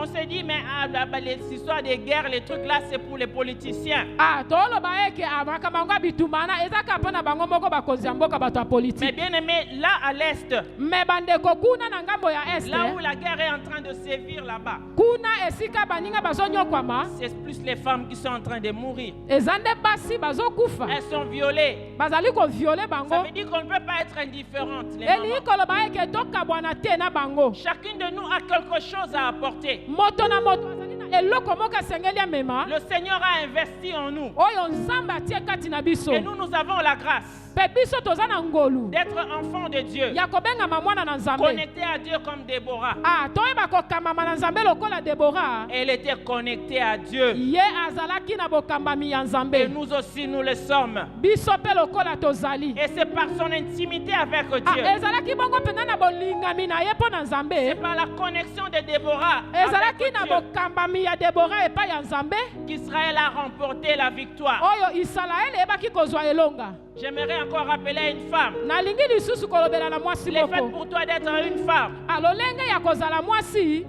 Speaker 1: se dit, mais les histoires de guerre, les trucs là, c'est pour les politiciens. Mais bien aimé, là à l'est, là où la guerre est en train de sévir là-bas, c'est plus les femmes qui sont en train de mourir. Elles sont violées. Ça veut dire qu'on ne peut pas être indifférente. Chacune de nous a quelque chose à apporter. Le Seigneur a investi en nous. Et nous avons la grâce
Speaker 2: mpe biso toza na ngolu
Speaker 1: d'être enfant de Dieu,
Speaker 2: ya kobengama mwana na nzambe.
Speaker 1: connecté à Dieu comme Déborah.
Speaker 2: Toyeba kokambama na nzambe lokola Debora.
Speaker 1: Elle était connectée à Dieu.
Speaker 2: Ye azalaki na bokambami ya
Speaker 1: Et
Speaker 2: nzambe.
Speaker 1: nous aussi, nous le sommes.
Speaker 2: Biso pe lokola tozali.
Speaker 1: Et c'est par son intimité avec Dieu.
Speaker 2: Ezalaki bongo penza na bolingami na ye po na
Speaker 1: C'est
Speaker 2: nzambe.
Speaker 1: par la connexion de Déborah
Speaker 2: Ezalaki
Speaker 1: avec
Speaker 2: na
Speaker 1: Dieu
Speaker 2: bokambami ya Debora epa ya nzambe.
Speaker 1: qu'Israël a remporté la victoire.
Speaker 2: Oyo Israel ebaki kozwa elonga.
Speaker 1: J'aimerais encore rappeler à une femme.
Speaker 2: Nalingi lisusu kolobela na mwasi
Speaker 1: Le fait
Speaker 2: moko.
Speaker 1: pour toi d'être une femme,
Speaker 2: Lolenge ya kozala mwasi.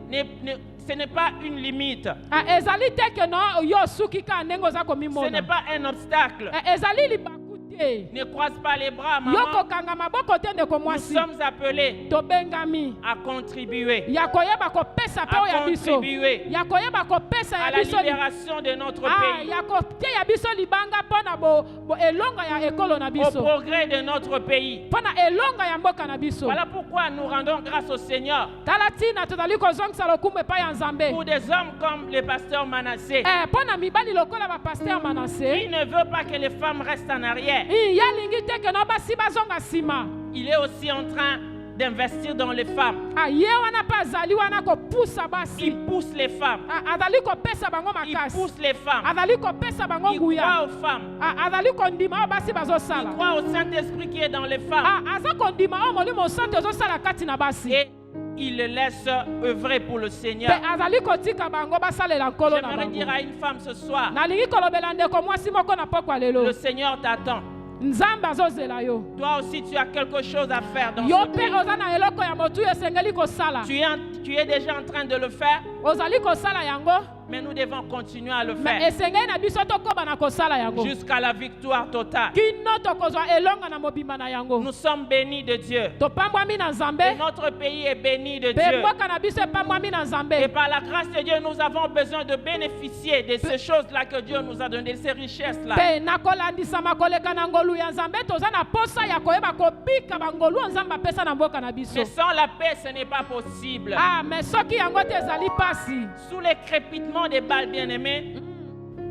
Speaker 1: ce n'est pas une limite.
Speaker 2: Ezali te ke no yo suki ka ndenge oza
Speaker 1: Ce
Speaker 2: komimona.
Speaker 1: n'est pas un obstacle.
Speaker 2: Ezali libaku te.
Speaker 1: Ne croise pas les bras,
Speaker 2: Yo
Speaker 1: maman.
Speaker 2: kokanga maboko te ndeko
Speaker 1: Nous
Speaker 2: mwasi.
Speaker 1: sommes appelés
Speaker 2: Tobengami.
Speaker 1: à contribuer
Speaker 2: Ya koyeba kopesa pe
Speaker 1: À
Speaker 2: oya biso.
Speaker 1: contribuer
Speaker 2: Ya koyeba kopesa
Speaker 1: à
Speaker 2: ya
Speaker 1: la
Speaker 2: biso.
Speaker 1: libération de notre pays,
Speaker 2: Ya koteya biso libanga mpona bo elonga ya ekolo na
Speaker 1: au
Speaker 2: biso.
Speaker 1: progrès de notre pays.
Speaker 2: Mpona elonga ya mboka na biso.
Speaker 1: Voilà pourquoi nous rendons grâce au Seigneur
Speaker 2: Tala tina tozali kozongisa lokumu epai ya nzambe.
Speaker 1: pour des hommes comme le pasteur Manassé.
Speaker 2: Mpona mibali lokola bapaster Manassé.
Speaker 1: Il ne veut pas que les femmes restent en arrière.
Speaker 2: Ya lingi te ke no basi bazonga nsima.
Speaker 1: Il est aussi en train d'investir dans les femmes.
Speaker 2: Ye wana mpe azali wana kopusa basi.
Speaker 1: Il pousse les femmes.
Speaker 2: Azali kopesa bango
Speaker 1: Il
Speaker 2: makasi.
Speaker 1: pousse les femmes.
Speaker 2: Azali kopesa bango
Speaker 1: Il croit
Speaker 2: nguya.
Speaker 1: aux femmes.
Speaker 2: Azali kondima oyo basi
Speaker 1: Il
Speaker 2: bazosala.
Speaker 1: croit au Saint-Esprit qui est dans les femmes.
Speaker 2: Aza kondima oyo molimo santo ezosala kati na basi.
Speaker 1: Et il le laisse œuvrer pour le
Speaker 2: Mpe
Speaker 1: Seigneur.
Speaker 2: azali kotika bango basalela nkolo na
Speaker 1: J'aimerais dire
Speaker 2: bango.
Speaker 1: à une femme ce soir,
Speaker 2: Nalingi kolobela ndeko mwasi moko na pokwa lelo.
Speaker 1: le Seigneur t'attend.
Speaker 2: Nzambe azozela yo.
Speaker 1: Toi aussi, tu as quelque chose à faire dans
Speaker 2: Yo
Speaker 1: ce
Speaker 2: mpe
Speaker 1: pays.
Speaker 2: oza na eloko ya motu esengeli kosala.
Speaker 1: Tu es déjà en train de le faire,
Speaker 2: Ozali kosala yango.
Speaker 1: mais nous devons continuer à le
Speaker 2: Me
Speaker 1: faire
Speaker 2: esengeli na biso tokoba na kosala yango.
Speaker 1: jusqu'à la victoire totale.
Speaker 2: Kino tokozwa elonga na mobimba na yango.
Speaker 1: Nous sommes bénis de Dieu.
Speaker 2: Topambwami na
Speaker 1: Et
Speaker 2: nzambe.
Speaker 1: notre pays est béni de
Speaker 2: Mpe
Speaker 1: Dieu.
Speaker 2: mboka na biso epambwami na
Speaker 1: Et
Speaker 2: nzambe.
Speaker 1: par la grâce de Dieu, nous avons besoin de bénéficier de ces choses-là que Dieu nous a données, de ces richesses-là.
Speaker 2: Mpe nakolandisama koleka na ngolu ya nzambe toza na posa ya koyeba kobika bangolu oyo nzambe apesa na mboka na biso.
Speaker 1: Mais sans la paix, ce n'est pas possible.
Speaker 2: Me soki yango te ezali pasi.
Speaker 1: Sous les crépitements des balles bien-aimés,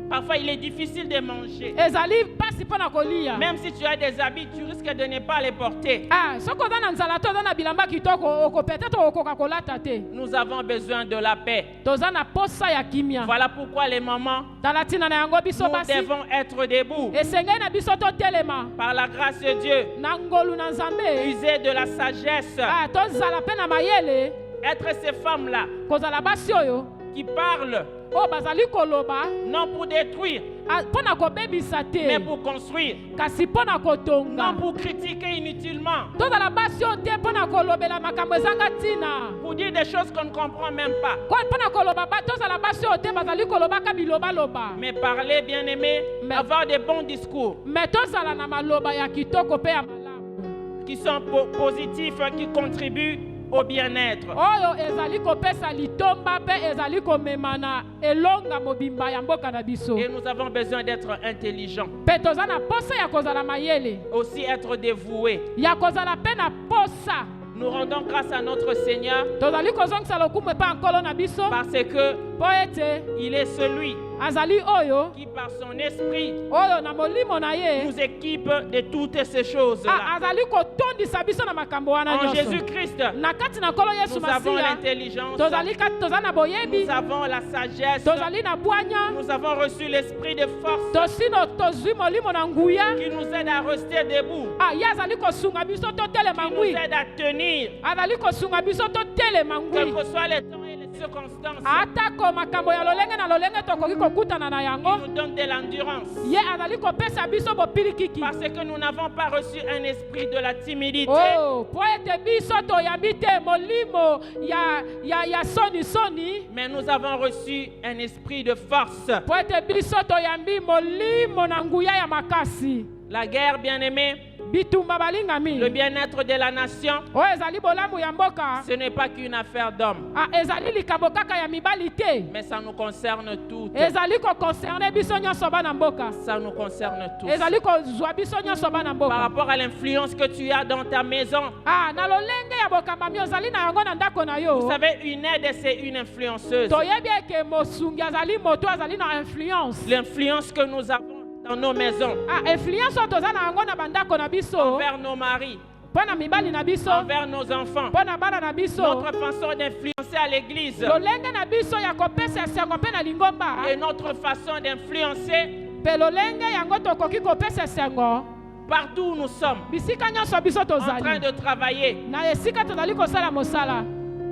Speaker 1: parfois il est difficile de manger.
Speaker 2: Ezali pasi mpo na kolia.
Speaker 1: Même si tu as des habits, tu risques de ne pas les porter.
Speaker 2: Soki oza na nzala te oza na bilamba kitoko peut-être okoka kolata te.
Speaker 1: Nous avons besoin de la paix.
Speaker 2: Toza na posa ya kimia.
Speaker 1: Voilà pourquoi les mamans,
Speaker 2: Tala ntina na yango biso
Speaker 1: nous
Speaker 2: basi.
Speaker 1: devons être debout.
Speaker 2: Esengeli na biso totelema.
Speaker 1: Par la grâce de Dieu,
Speaker 2: Na ngolu na nzambe.
Speaker 1: user de la sagesse.
Speaker 2: Tozala mpe na mayele.
Speaker 1: Être ces femmes-là
Speaker 2: Kozala basi oyo.
Speaker 1: qui parlent
Speaker 2: Oyo bazali koloba.
Speaker 1: non pour détruire,
Speaker 2: Mpo na kobebisa
Speaker 1: mais
Speaker 2: te.
Speaker 1: pour construire.
Speaker 2: Kasi mpo na
Speaker 1: Non
Speaker 2: kotonga.
Speaker 1: pour critiquer inutilement.
Speaker 2: Tozala basi oyo te mpo na kolobela makambo ezanga ntina.
Speaker 1: Pour dire des choses qu'on ne comprend même pas.
Speaker 2: Mpo na koloba tozala basi oyo te bazali kolobaka bilobaloba.
Speaker 1: Mais parler, bien aimé,
Speaker 2: Mais-
Speaker 1: avoir des bons discours
Speaker 2: Me tozala na maloba ya kitoko mpe ya malamu.
Speaker 1: qui sont positifs, qui contribuent au bien-être.
Speaker 2: Oyo ezali kopesa litomba mpe ezali komema na elonga mobimba ya mboka na biso.
Speaker 1: Et nous avons besoin d'être intelligents.
Speaker 2: Mpe toza na posa ya kozala mayele.
Speaker 1: Aussi être dévoués.
Speaker 2: Ya kozala mpe na posa.
Speaker 1: Nous rendons grâce à notre Seigneur
Speaker 2: Tozali kozongisa lokumu epa nkolo na biso.
Speaker 1: parce que
Speaker 2: Po ete
Speaker 1: il est celui
Speaker 2: azali oyo.
Speaker 1: qui, par son esprit,
Speaker 2: Oyo na molimo na ye.
Speaker 1: nous équipe de toutes ces choses-là.
Speaker 2: Azali kotondisa biso na makambo wana
Speaker 1: En
Speaker 2: nyonso.
Speaker 1: Jésus-Christ,
Speaker 2: Na kati na nkolo Yesu
Speaker 1: nous avons
Speaker 2: Masiya.
Speaker 1: l'intelligence,
Speaker 2: Tozali kati toza na boyebi.
Speaker 1: nous avons la sagesse,
Speaker 2: Tozali na bwanya.
Speaker 1: nous avons reçu l'esprit de force
Speaker 2: Tosino tozwi molimo na nguya.
Speaker 1: qui nous aide à rester debout,
Speaker 2: Ye azali kosunga biso totelema
Speaker 1: qui nous
Speaker 2: ngwi.
Speaker 1: aide à tenir,
Speaker 2: Azali kosunga biso totelema
Speaker 1: quels
Speaker 2: ngwi.
Speaker 1: que soient les temps et les circonstances.
Speaker 2: Atako makambo ya lolenge na lolenge tokoki kokutana na yango.
Speaker 1: Il nous donne de l'endurance.
Speaker 2: Ye azali kopesa biso bopilikiki.
Speaker 1: Parce que nous n'avons pas reçu un esprit de la timidité,
Speaker 2: Po ete biso toyambi te molimo ya soni.
Speaker 1: mais nous avons reçu un esprit de force.
Speaker 2: Po ete biso toyambi molimo na nguya ya makasi.
Speaker 1: La guerre, bien-aimée,
Speaker 2: Bitumba balingami.
Speaker 1: le bien-être de la nation,
Speaker 2: Oyo ezali bolamu ya mboka.
Speaker 1: ce n'est pas qu'une affaire d'homme,
Speaker 2: Ezali likambo kaka ya mibali te.
Speaker 1: mais ça nous concerne toutes.
Speaker 2: Ezali koconcerne biso nyonso bana mboka.
Speaker 1: Ça nous concerne tous.
Speaker 2: Ezali kozwa biso nyonso bana
Speaker 1: Par
Speaker 2: mboka.
Speaker 1: rapport à l'influence que tu as dans ta maison,
Speaker 2: Na lolenge ya bokambami ozali na yango na ndako na yo.
Speaker 1: vous savez, une aide, c'est une influenceuse.
Speaker 2: Toyebi eke mosungi azali moto azali na influence.
Speaker 1: L'influence que nous avons dans nos maisons,
Speaker 2: influence oyo toza na yango na bandako na biso
Speaker 1: envers nos maris,
Speaker 2: mpo na mibali na biso
Speaker 1: envers nos enfants,
Speaker 2: mpo na bana na biso
Speaker 1: notre façon d'influencer à l'église
Speaker 2: lolenge na biso ya kopesa esengo mpe na lingomba
Speaker 1: et notre façon d'influencer
Speaker 2: mpe lolenge yango tokoki kopesa esengo
Speaker 1: partout où nous sommes,
Speaker 2: bisika nyonso biso
Speaker 1: en train
Speaker 2: tozali
Speaker 1: de travailler.
Speaker 2: na esika tozali kosala mosala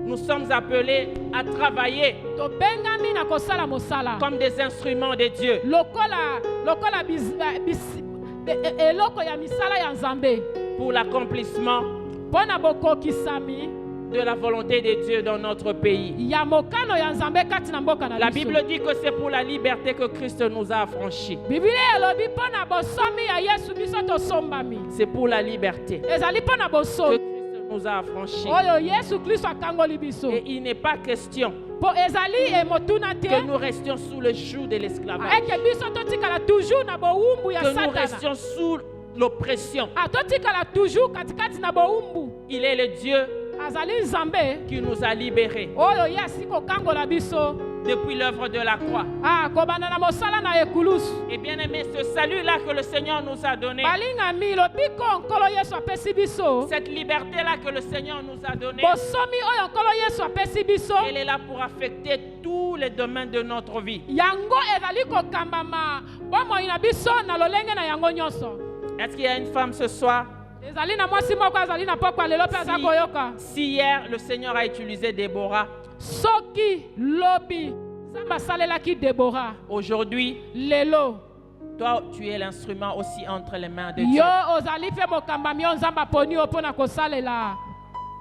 Speaker 1: Nous sommes appelés à travailler
Speaker 2: tobengami na kosala mosala
Speaker 1: comme des instruments de Dieu
Speaker 2: lokola eloko ya misala ya nzambe
Speaker 1: pour l'accomplissement
Speaker 2: mpo na bokokisami
Speaker 1: de la volonté de Dieu dans notre pays.
Speaker 2: ya mokano ya nzambe kati na mboka na
Speaker 1: La
Speaker 2: biso
Speaker 1: Bible dit que c'est pour la liberté que Christ nous a affranchis.
Speaker 2: biblia elobi mpo na bosomi ya yesu biso tosombami
Speaker 1: C'est pour la liberté
Speaker 2: ezali mpo na
Speaker 1: que
Speaker 2: bosomi
Speaker 1: Christ nous a affranchis.
Speaker 2: oyo yesu kristo akangoli biso
Speaker 1: Et il n'est pas question
Speaker 2: mpo ezali emotuna te
Speaker 1: que nous restions sous le joug de l'esclavage,
Speaker 2: eke biso totikala toujours na bowumbu ya
Speaker 1: que nous
Speaker 2: satana
Speaker 1: restions sous l'oppression.
Speaker 2: totikala toujours katikati na bowumbu
Speaker 1: Il est le Dieu
Speaker 2: azali nzambe
Speaker 1: qui nous a libérés
Speaker 2: oyo ye asi kokangola biso
Speaker 1: depuis l'œuvre de la croix.
Speaker 2: kobanda na mosala na ekulusu
Speaker 1: Et bien aimé, ce salut-là que le Seigneur nous a donné,
Speaker 2: balingami lobiko nkolo yesu apesi biso
Speaker 1: cette liberté-là que le Seigneur nous a donnée,
Speaker 2: bosomi oyo nkolo yesu apesi biso
Speaker 1: elle est là pour affecter tous les domaines de notre vie.
Speaker 2: yango ezali kokambama bomoi na biso na lolenge na yango nyonso
Speaker 1: Est-ce qu'il y a une femme ce soir?
Speaker 2: ezali na mwasi moko azali na pokwa lelo mpe aza koyoka
Speaker 1: Si hier le Seigneur a utilisé Déborah,
Speaker 2: soki lobi nzambe asalelaki debora
Speaker 1: aujourd'hui,
Speaker 2: lelo
Speaker 1: toi tu es l'instrument aussi entre les mains de Dieu.
Speaker 2: yo ozali mpe mokambami oyo nzambe aponi yo mpo na kosalela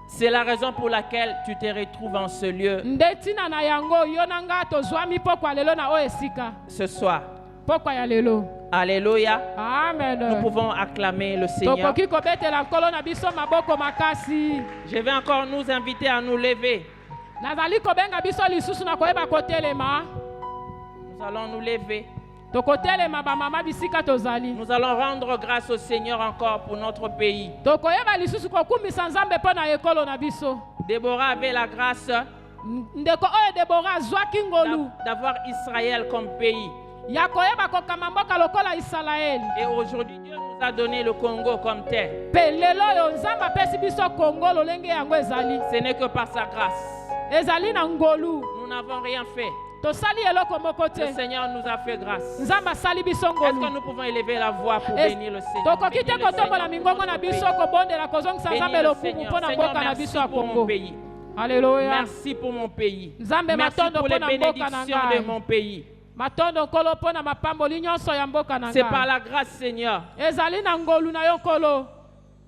Speaker 1: C'est la raison pour laquelle tu te retrouves en ce lieu
Speaker 2: nde ntina na yango yo na nga tozwami pokwa lelo na oyo esika
Speaker 1: ce soir.
Speaker 2: pokwa ya lelo
Speaker 1: Alléluia. Nous
Speaker 2: amen
Speaker 1: pouvons acclamer le Seigneur.
Speaker 2: tokoki kobetela nkolo na biso maboko makasi
Speaker 1: Je vais encore nous inviter à nous lever.
Speaker 2: nazali kobenga biso lisusu na koyeba kotelema
Speaker 1: Nous allons nous lever.
Speaker 2: tokotelema bamama bisika tozali
Speaker 1: Nous allons rendre grâce au Seigneur encore pour notre pays.
Speaker 2: tokoyeba lisusu kokumisa nzambe mpo na ekolo na biso
Speaker 1: Déborah avait la grâce
Speaker 2: ndeko oyo debora azwaki ngolu
Speaker 1: d'avoir Israël comme pays.
Speaker 2: ya koyeba kokamba mboka lokola isalaeli
Speaker 1: Et aujourd'hui, Dieu nous a donné le Congo comme tel.
Speaker 2: mpe lelo oyo nzambe apesi biso kongo lolenge yango ezali
Speaker 1: Ce n'est que par sa grâce.
Speaker 2: ezali na ngolu
Speaker 1: Nous n'avons rien fait.
Speaker 2: tosali eloko moko
Speaker 1: Le
Speaker 2: te
Speaker 1: Seigneur nous a fait grâce.
Speaker 2: nzambe asali biso
Speaker 1: Est-ce que
Speaker 2: ngolu
Speaker 1: nous pouvons élever la voix pour bénir le Seigneur?
Speaker 2: tokoki te
Speaker 1: Bénir le
Speaker 2: kotombola
Speaker 1: Seigneur
Speaker 2: mingongo
Speaker 1: pour
Speaker 2: na
Speaker 1: notre
Speaker 2: biso
Speaker 1: pays.
Speaker 2: kobondela kozongisa nzambe
Speaker 1: Bénir le
Speaker 2: lokumu
Speaker 1: Seigneur.
Speaker 2: mpo na
Speaker 1: Seigneur,
Speaker 2: mboka na
Speaker 1: merci
Speaker 2: biso ya
Speaker 1: pour mon
Speaker 2: kongo
Speaker 1: pays.
Speaker 2: alleluya
Speaker 1: Merci pour mon pays.
Speaker 2: nzambe
Speaker 1: Merci
Speaker 2: matondo
Speaker 1: pour
Speaker 2: mpo
Speaker 1: les
Speaker 2: na mboka na
Speaker 1: bénédictions de
Speaker 2: ngai
Speaker 1: mon pays.
Speaker 2: matondo nkolo mpo na mapamboli nyonso ya mboka na
Speaker 1: C'est par
Speaker 2: ngai
Speaker 1: la grâce, Seigneur,
Speaker 2: ezali na ngolu na yo nkolo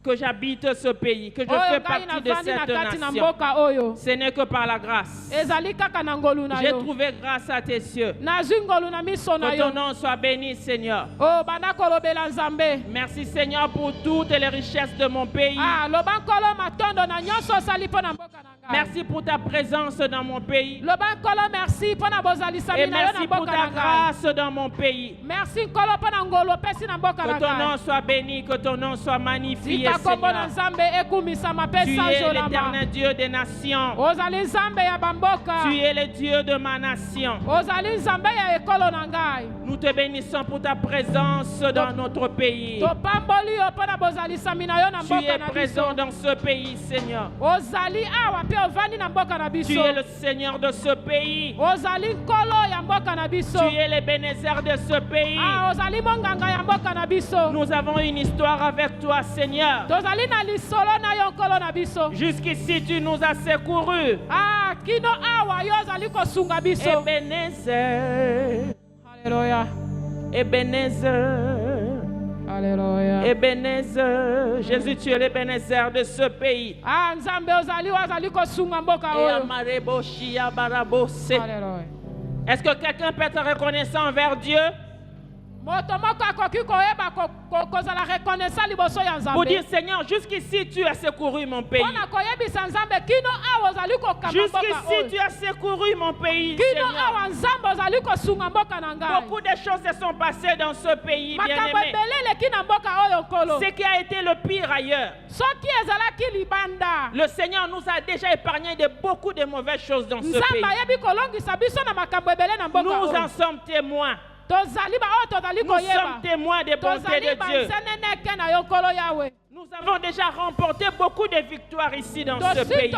Speaker 1: que j'habite ce pays, que je
Speaker 2: oyo
Speaker 1: fais
Speaker 2: ngai
Speaker 1: partie de
Speaker 2: navandi na
Speaker 1: cette
Speaker 2: kati na
Speaker 1: nation.
Speaker 2: mboka oyo
Speaker 1: Ce n'est que par la grâce.
Speaker 2: ezali kaka na ngolu na
Speaker 1: J'ai
Speaker 2: yo
Speaker 1: trouvé grâce à tes cieux.
Speaker 2: nazwi ngolu na miso na
Speaker 1: Que
Speaker 2: yo
Speaker 1: ton nom soit béni, Seigneur.
Speaker 2: o banda kolobela nzambe
Speaker 1: Merci, Seigneur, pour toutes les richesses de mon pays.
Speaker 2: loba nkolo matondo na nyonso osali mpo na mboka na ngai
Speaker 1: Merci pour ta présence dans mon pays.
Speaker 2: loba nkolo merci mpo na bozalisami
Speaker 1: Et
Speaker 2: na yo na
Speaker 1: merci pour
Speaker 2: mboka
Speaker 1: ta
Speaker 2: na ngai
Speaker 1: grâce dans mon pays.
Speaker 2: merci nkolo mpo na ngolu opesi na mboka na
Speaker 1: Que ton nom
Speaker 2: ngai
Speaker 1: soit béni, que ton nom soit magnifié,
Speaker 2: tika kombo na
Speaker 1: Seigneur.
Speaker 2: nzambe ekumisama mpe
Speaker 1: Tu es
Speaker 2: sanjolama
Speaker 1: l'éternel Dieu des nations.
Speaker 2: ozali nzambe ya bamboka
Speaker 1: Tu es le Dieu de ma nation.
Speaker 2: ozali nzambe ya ekolo na ngai
Speaker 1: Nous te bénissons pour ta présence dans notre pays.
Speaker 2: topamboli yo mpo na bozalisami na yo na
Speaker 1: Tu
Speaker 2: mboka
Speaker 1: es
Speaker 2: na
Speaker 1: présent
Speaker 2: biso
Speaker 1: dans ce pays, Seigneur.
Speaker 2: ozali awa mpe ovandi na mboka na
Speaker 1: Tu
Speaker 2: biso
Speaker 1: es le Seigneur de ce pays.
Speaker 2: ozali nkolo ya mboka na biso
Speaker 1: Tu es le bénézeur de ce pays.
Speaker 2: ozali monganga ya mboka na biso
Speaker 1: Nous avons une histoire avec toi, Seigneur.
Speaker 2: tozali na lisolo na yo nkolo na biso
Speaker 1: Jusqu'ici, tu nous as secourus.
Speaker 2: kino awa yo ozali kosunga biso
Speaker 1: Ebenezer,
Speaker 2: Alleluia.
Speaker 1: Ebenezer,
Speaker 2: Alleluia.
Speaker 1: Ebenezer. Jésus, tu es l'Ebenezer de ce pays.
Speaker 2: nzambe ozali kosunga mboka
Speaker 1: Et
Speaker 2: oyo
Speaker 1: Amarebo, Shia, Barabo, Se.
Speaker 2: Alleluia.
Speaker 1: Est-ce que quelqu'un peut être reconnaissant envers Dieu
Speaker 2: moto moko akoki koyeba kozala reconnaissant liboso ya
Speaker 1: pour dire,
Speaker 2: nzambe
Speaker 1: Seigneur, jusqu'ici, tu as secouru mon pays.
Speaker 2: mpona koyebisa nzambe kino awa ozali kokanga mboka
Speaker 1: Jusqu'ici,
Speaker 2: oyo
Speaker 1: tu as secouru mon pays,
Speaker 2: kino
Speaker 1: Seigneur.
Speaker 2: awa nzambe ozali kosunga mboka na ngai
Speaker 1: Beaucoup de choses se sont passées dans ce pays,
Speaker 2: makambo
Speaker 1: bien-aimé.
Speaker 2: ebele eleki na mboka oyo nkolo
Speaker 1: Ce qui a été le pire ailleurs.
Speaker 2: soki ezalaki libanda
Speaker 1: Le Seigneur nous a déjà épargné de beaucoup de mauvaises choses dans ce
Speaker 2: nzambe
Speaker 1: pays.
Speaker 2: ayebi kolongisa biso na makambo ebele na mboka
Speaker 1: Nous
Speaker 2: oyo
Speaker 1: en sommes témoins. Nous sommes témoins des bontés de Dieu. Nous avons déjà remporté beaucoup de victoires ici dans ce pays.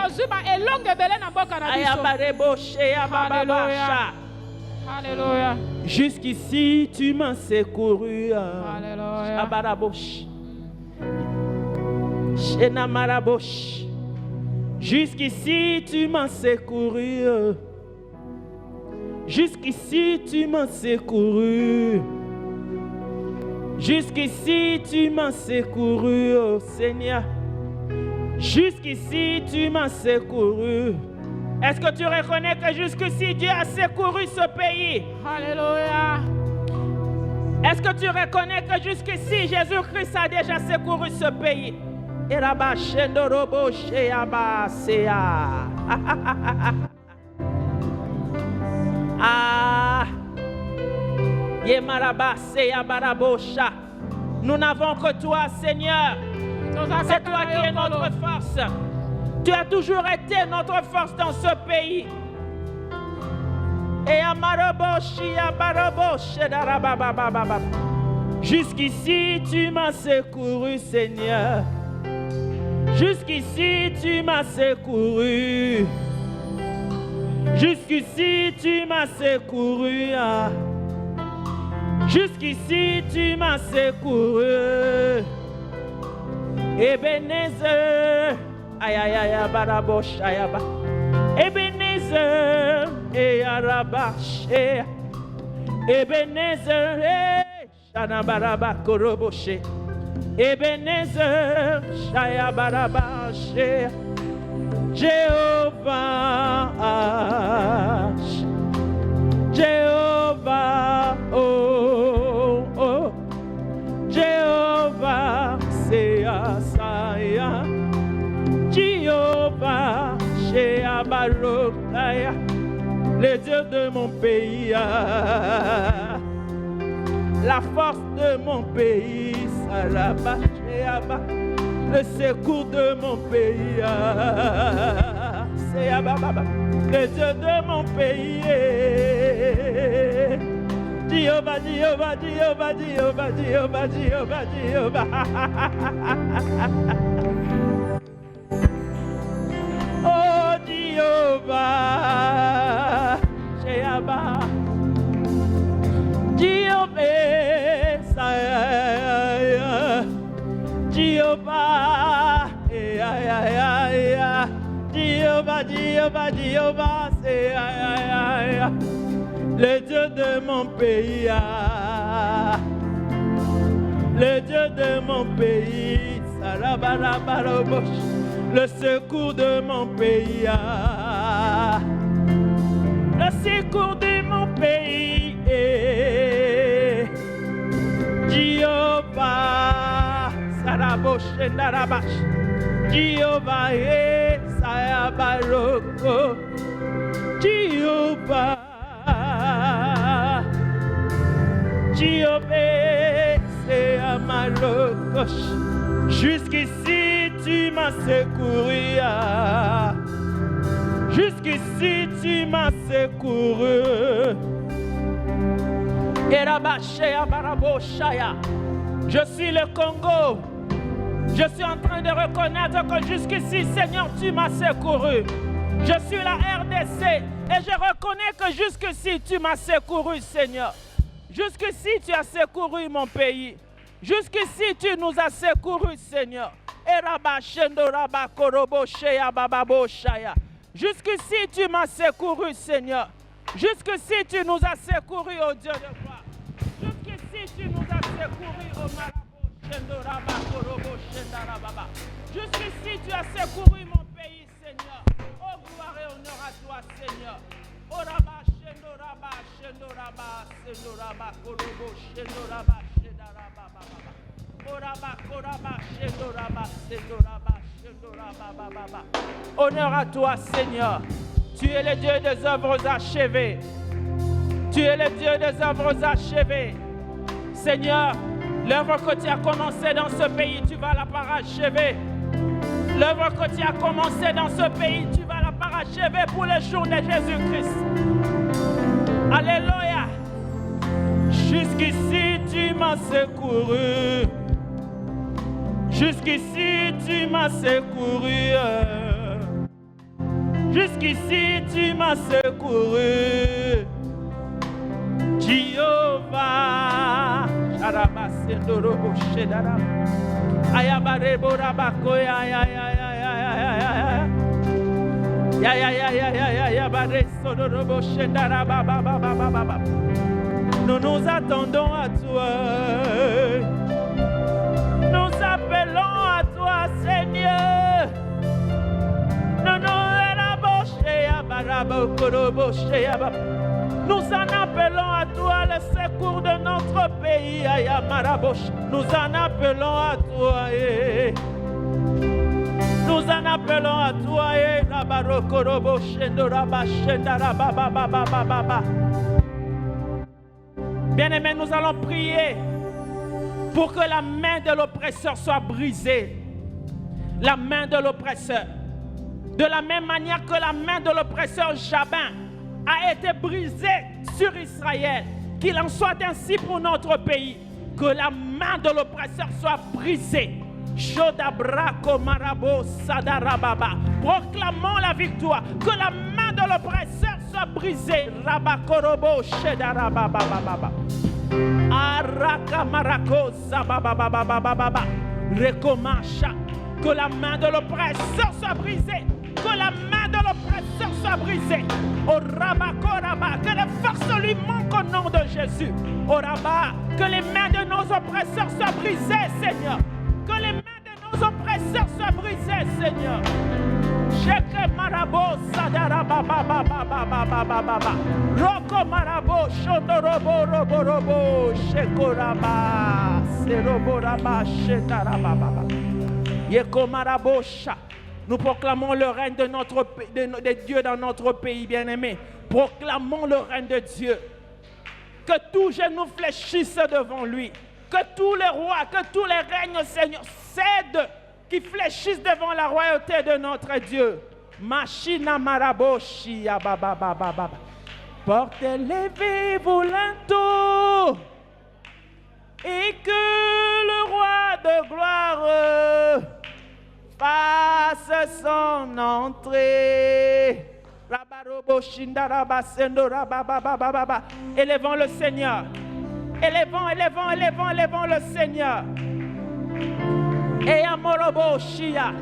Speaker 2: Alléluia.
Speaker 1: Jusqu'ici, tu m'as secouru.
Speaker 2: Alléluia.
Speaker 1: Jusqu'ici, tu m'as secouru. Jusqu'ici, tu m'as secouru. Jusqu'ici, tu m'as secouru, oh Seigneur. Jusqu'ici, tu m'as secouru. Est-ce que tu reconnais que jusqu'ici, Dieu a secouru ce pays?
Speaker 2: Alléluia.
Speaker 1: Est-ce que tu reconnais que jusqu'ici, Jésus-Christ a déjà secouru ce pays? Ah, nous n'avons que toi, Seigneur. C'est toi qui es notre force. Tu as toujours été notre force dans ce pays. Jusqu'ici, tu m'as secouru, Seigneur. Jusqu'ici, tu m'as secouru. Jusqu'ici, tu m'as secouru. Jusqu'ici, tu m'as secouru. Ebenezer, aïe aïe aïe, barabosh, aïe ba. Ebenezer, et arabash, Ebenezer, shana baraba koroboshe. Ebenezer, shaya barabash, Jehovah, Jehovah, oh, oh, Jehovah, Seasaya, Jehovah, Sheabarokaya, le Dieu de mon pays, la force de mon pays, Saraba, Sheaba, le secours de mon pays, Seababa, le Dieu de mon pays. Jehovah, Jehovah, Jehovah, Jehovah, Jehovah, Jehovah, Jehovah. Oh, Jehovah, Jehovah, Jehovah, Jehovah, Jehovah, Jehovah, Jehovah, le Dieu de mon pays, le Dieu de mon pays, le secours de mon pays, le secours de mon pays, Jehovah, Sarabosh, Narabash, Jehovah, Sayabaroko, Jehovah. Jehovah, c'est à ma roche. Jusqu'ici, tu m'as secouru. Jusqu'ici, tu m'as secouru. Je suis le Congo. Je suis en train de reconnaître que jusqu'ici, Seigneur, tu m'as secouru. Je suis la RDC et je reconnais que jusqu'ici, tu m'as secouru, Seigneur. Jusqu'ici, tu as secouru mon pays. Jusqu'ici, tu nous as secouru, Seigneur. Jusqu'ici, tu m'as secouru, Seigneur. Jusqu'ici, tu nous as secouru, oh Dieu de gloire. Jusqu'ici, tu nous as secouru, oh Marabo. Jusqu'ici, tu as secouru mon pays, Seigneur. Oh, gloire et honneur à toi, Seigneur. Oh, Rabba, Shendo, Rabba, Shendo, Rabba, Shendo, Rabba, Korobo, Shendo, Rabba, Shendo, Rabba, Baba. Oh, Rabba, Koraba, Shendo, Rabba, Shendo, Rabba, Shendo, Rabba, Baba. Honneur à toi, Seigneur. Tu es le Dieu des œuvres achevées. Tu es le Dieu des œuvres achevées. Seigneur, l'œuvre que tu as commencée dans ce pays, tu vas la parachever. L'œuvre que tu as commencée dans ce pays, tu vas la parachever pour le jour de Jésus-Christ. Alléluia. Jusqu'ici tu m'as secouru. Jusqu'ici tu m'as secouru. Jusqu'ici tu m'as secouru. Jéhovah. Charabasendoro Shedara. Ayabarebo Rabako ya ya ya ya ya ya ya ya ya ya ya ya ya Baresodoro Shedara ba ba ba ba ba ba. Nous nous attendons à toi. Nous appelons à toi, Seigneur. Nous en appelons à toi le secours de notre pays. Nous en appelons à toi. Nous en appelons à toi. Bien-aimés, nous allons prier pour que la main de l'oppresseur soit brisée. La main de l'oppresseur. De la même manière que la main de l'oppresseur Jabin a été brisée sur Israël. Qu'il en soit ainsi pour notre pays. Que la main de l'oppresseur soit brisée. Proclamons la victoire. Que la main de l'oppresseur soit brisée. Rabakorobo Shedarababababa. Araka Marako Zababababababa. Rekomasha. Que la main de l'oppresseur soit brisée. Que la main de l'oppresseur soit brisée. Au Rabakoraba. Que les forces lui manquent au nom de Jésus. Au Rabat. Que les mains de nos oppresseurs soient brisées, Seigneur. Que les mains de nos oppresseurs soient brisées, Seigneur. Sheke Marabo Sadarababababababababa. Roko Marabo Shondorobo Robo Robo Shekoraba Serobo Raba Shetarabababa. Yeko Marabosha. Nous proclamons le règne de notre de Dieu dans notre pays, bien-aimé. Proclamons le règne de Dieu. Que tout genou fléchisse devant lui. Que tous les rois, que tous les règnes, Seigneur, cèdent, qui fléchissent devant la royauté de notre Dieu. Machina Maraboshi, Abababababa. Portez-les vivos lento. Et que le roi de gloire fasse son entrée. Élevons le Seigneur. Élevons le Seigneur. Et Amorobo Shia,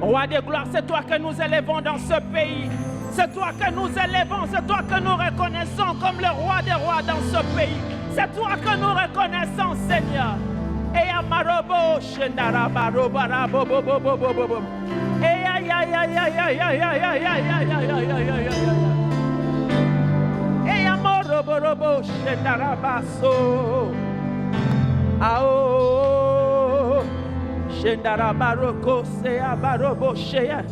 Speaker 1: roi de gloire, c'est toi que nous élevons dans ce pays. C'est toi que nous élevons, c'est toi que nous reconnaissons comme le roi des rois dans ce pays. C'est toi que nous reconnaissons, Seigneur. Et Amarobo Shendaraba Robarabo Bobo Bobo Bobo. Et aïe aïe aïe aïe aïe aïe aïe aïe aïe aïe aïe aïe aïe. Et Amorobo Robo Shendarabaso. Ao Shendarabaro se abarobo shea.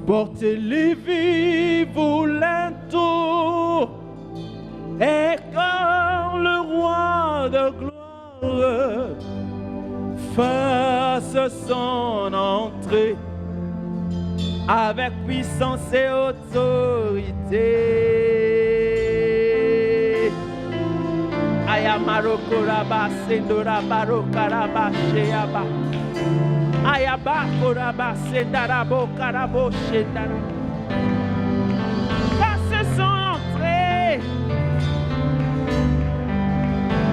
Speaker 1: Portez-les vivos lento. Et quand le roi de gloire fasse son entrée avec puissance et autorité. Ayamaro koraba sendora baro karaba sheaba. Ayaba koraba sendarabo karabo shendara. Fasse son entrée.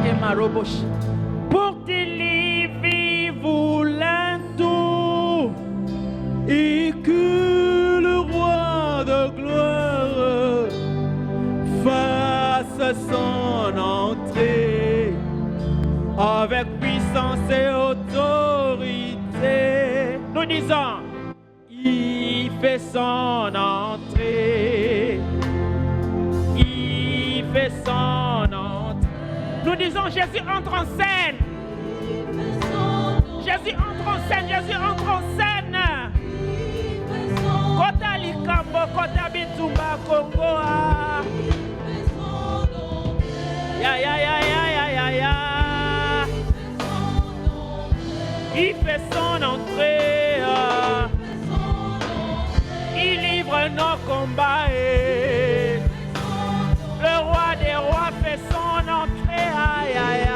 Speaker 1: Et marobosh. Portez-les vivos lento. Et que le roi de gloire fasse son entrée avec puissance et autorité. Nous disons, il fait son entrée. Il fait son entrée. Nous disons, Jésus entre en scène. Jésus entre en scène. Jésus entre en scène. Kota likambo, kota bitumba Kongoa. Ya ya ya ya ya ya ya. Il fait son entrée. Il livre nos combats. Le roi des rois fait son entrée. Aïe aïe aïe.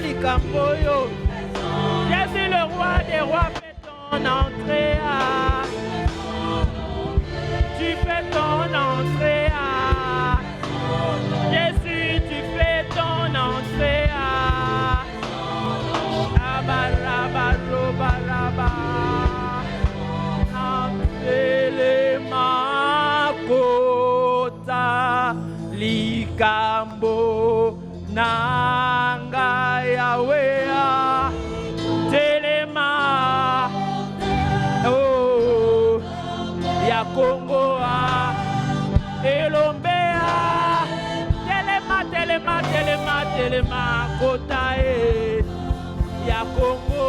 Speaker 1: Likamboyo. Jésus le roi des rois fait ton entrée. Tu fais ton entrée. Jésus, tu fais ton entrée. Shabarabarobaraba. Telemakota likambo nanga yawea telema oh ya Congo elombea telema kota ya Congo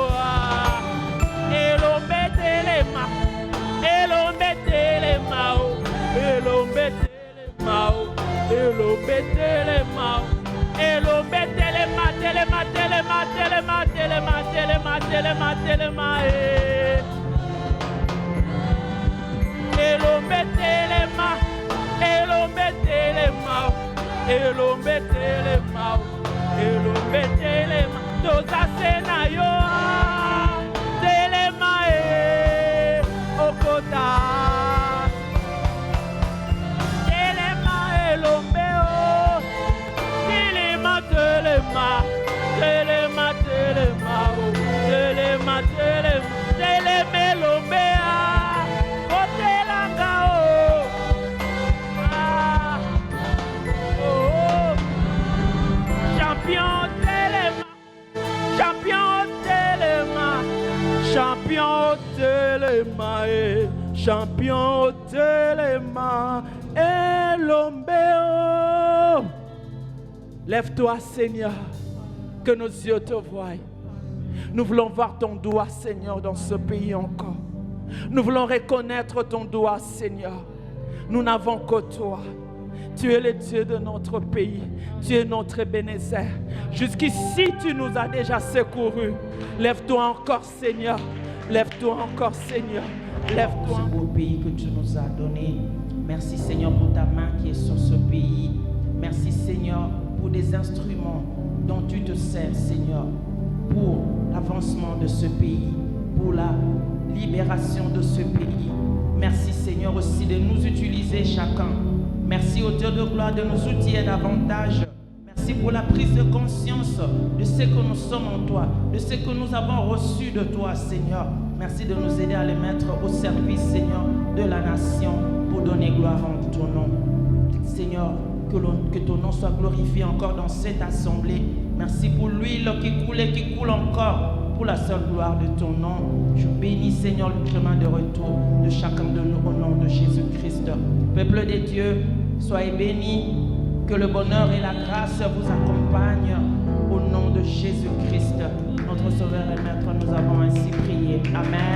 Speaker 1: elombe telema okota Champion Téléma et l'Ombéo. Lève-toi, Seigneur, que nos yeux te voient. Nous voulons voir ton doigt, Seigneur, dans ce pays encore. Nous voulons reconnaître ton doigt, Seigneur. Nous n'avons que toi. Tu es le Dieu de notre pays. Tu es notre Ebenezer. Jusqu'ici, tu nous as déjà secourus. Lève-toi encore, Seigneur. Lève-toi encore, Seigneur. Lève-toi.
Speaker 4: Ce beau pays que tu nous as donné. Merci, Seigneur, pour ta main qui est sur ce pays. Merci, Seigneur, pour des instruments dont tu te sers, Seigneur, pour l'avancement de ce pays, pour la libération de ce pays. Merci, Seigneur, aussi de nous utiliser chacun. Merci, Auteur de gloire, de nous outiller davantage. Merci pour la prise de conscience de ce que nous sommes en toi, de ce que nous avons reçu de toi, Seigneur. Merci de nous aider à les mettre au service, Seigneur, de la nation pour donner gloire en ton nom. Seigneur, que ton nom soit glorifié encore dans cette assemblée. Merci pour l'huile qui coule et qui coule encore pour la seule gloire de ton nom. Je bénis, Seigneur, le chemin de retour de chacun de nous au nom de Jésus-Christ. Peuple de Dieu, soyez bénis. Que le bonheur et la grâce vous accompagnent au nom de Jésus-Christ. Notre Sauveur et Maître, nous avons ainsi prié. Amen.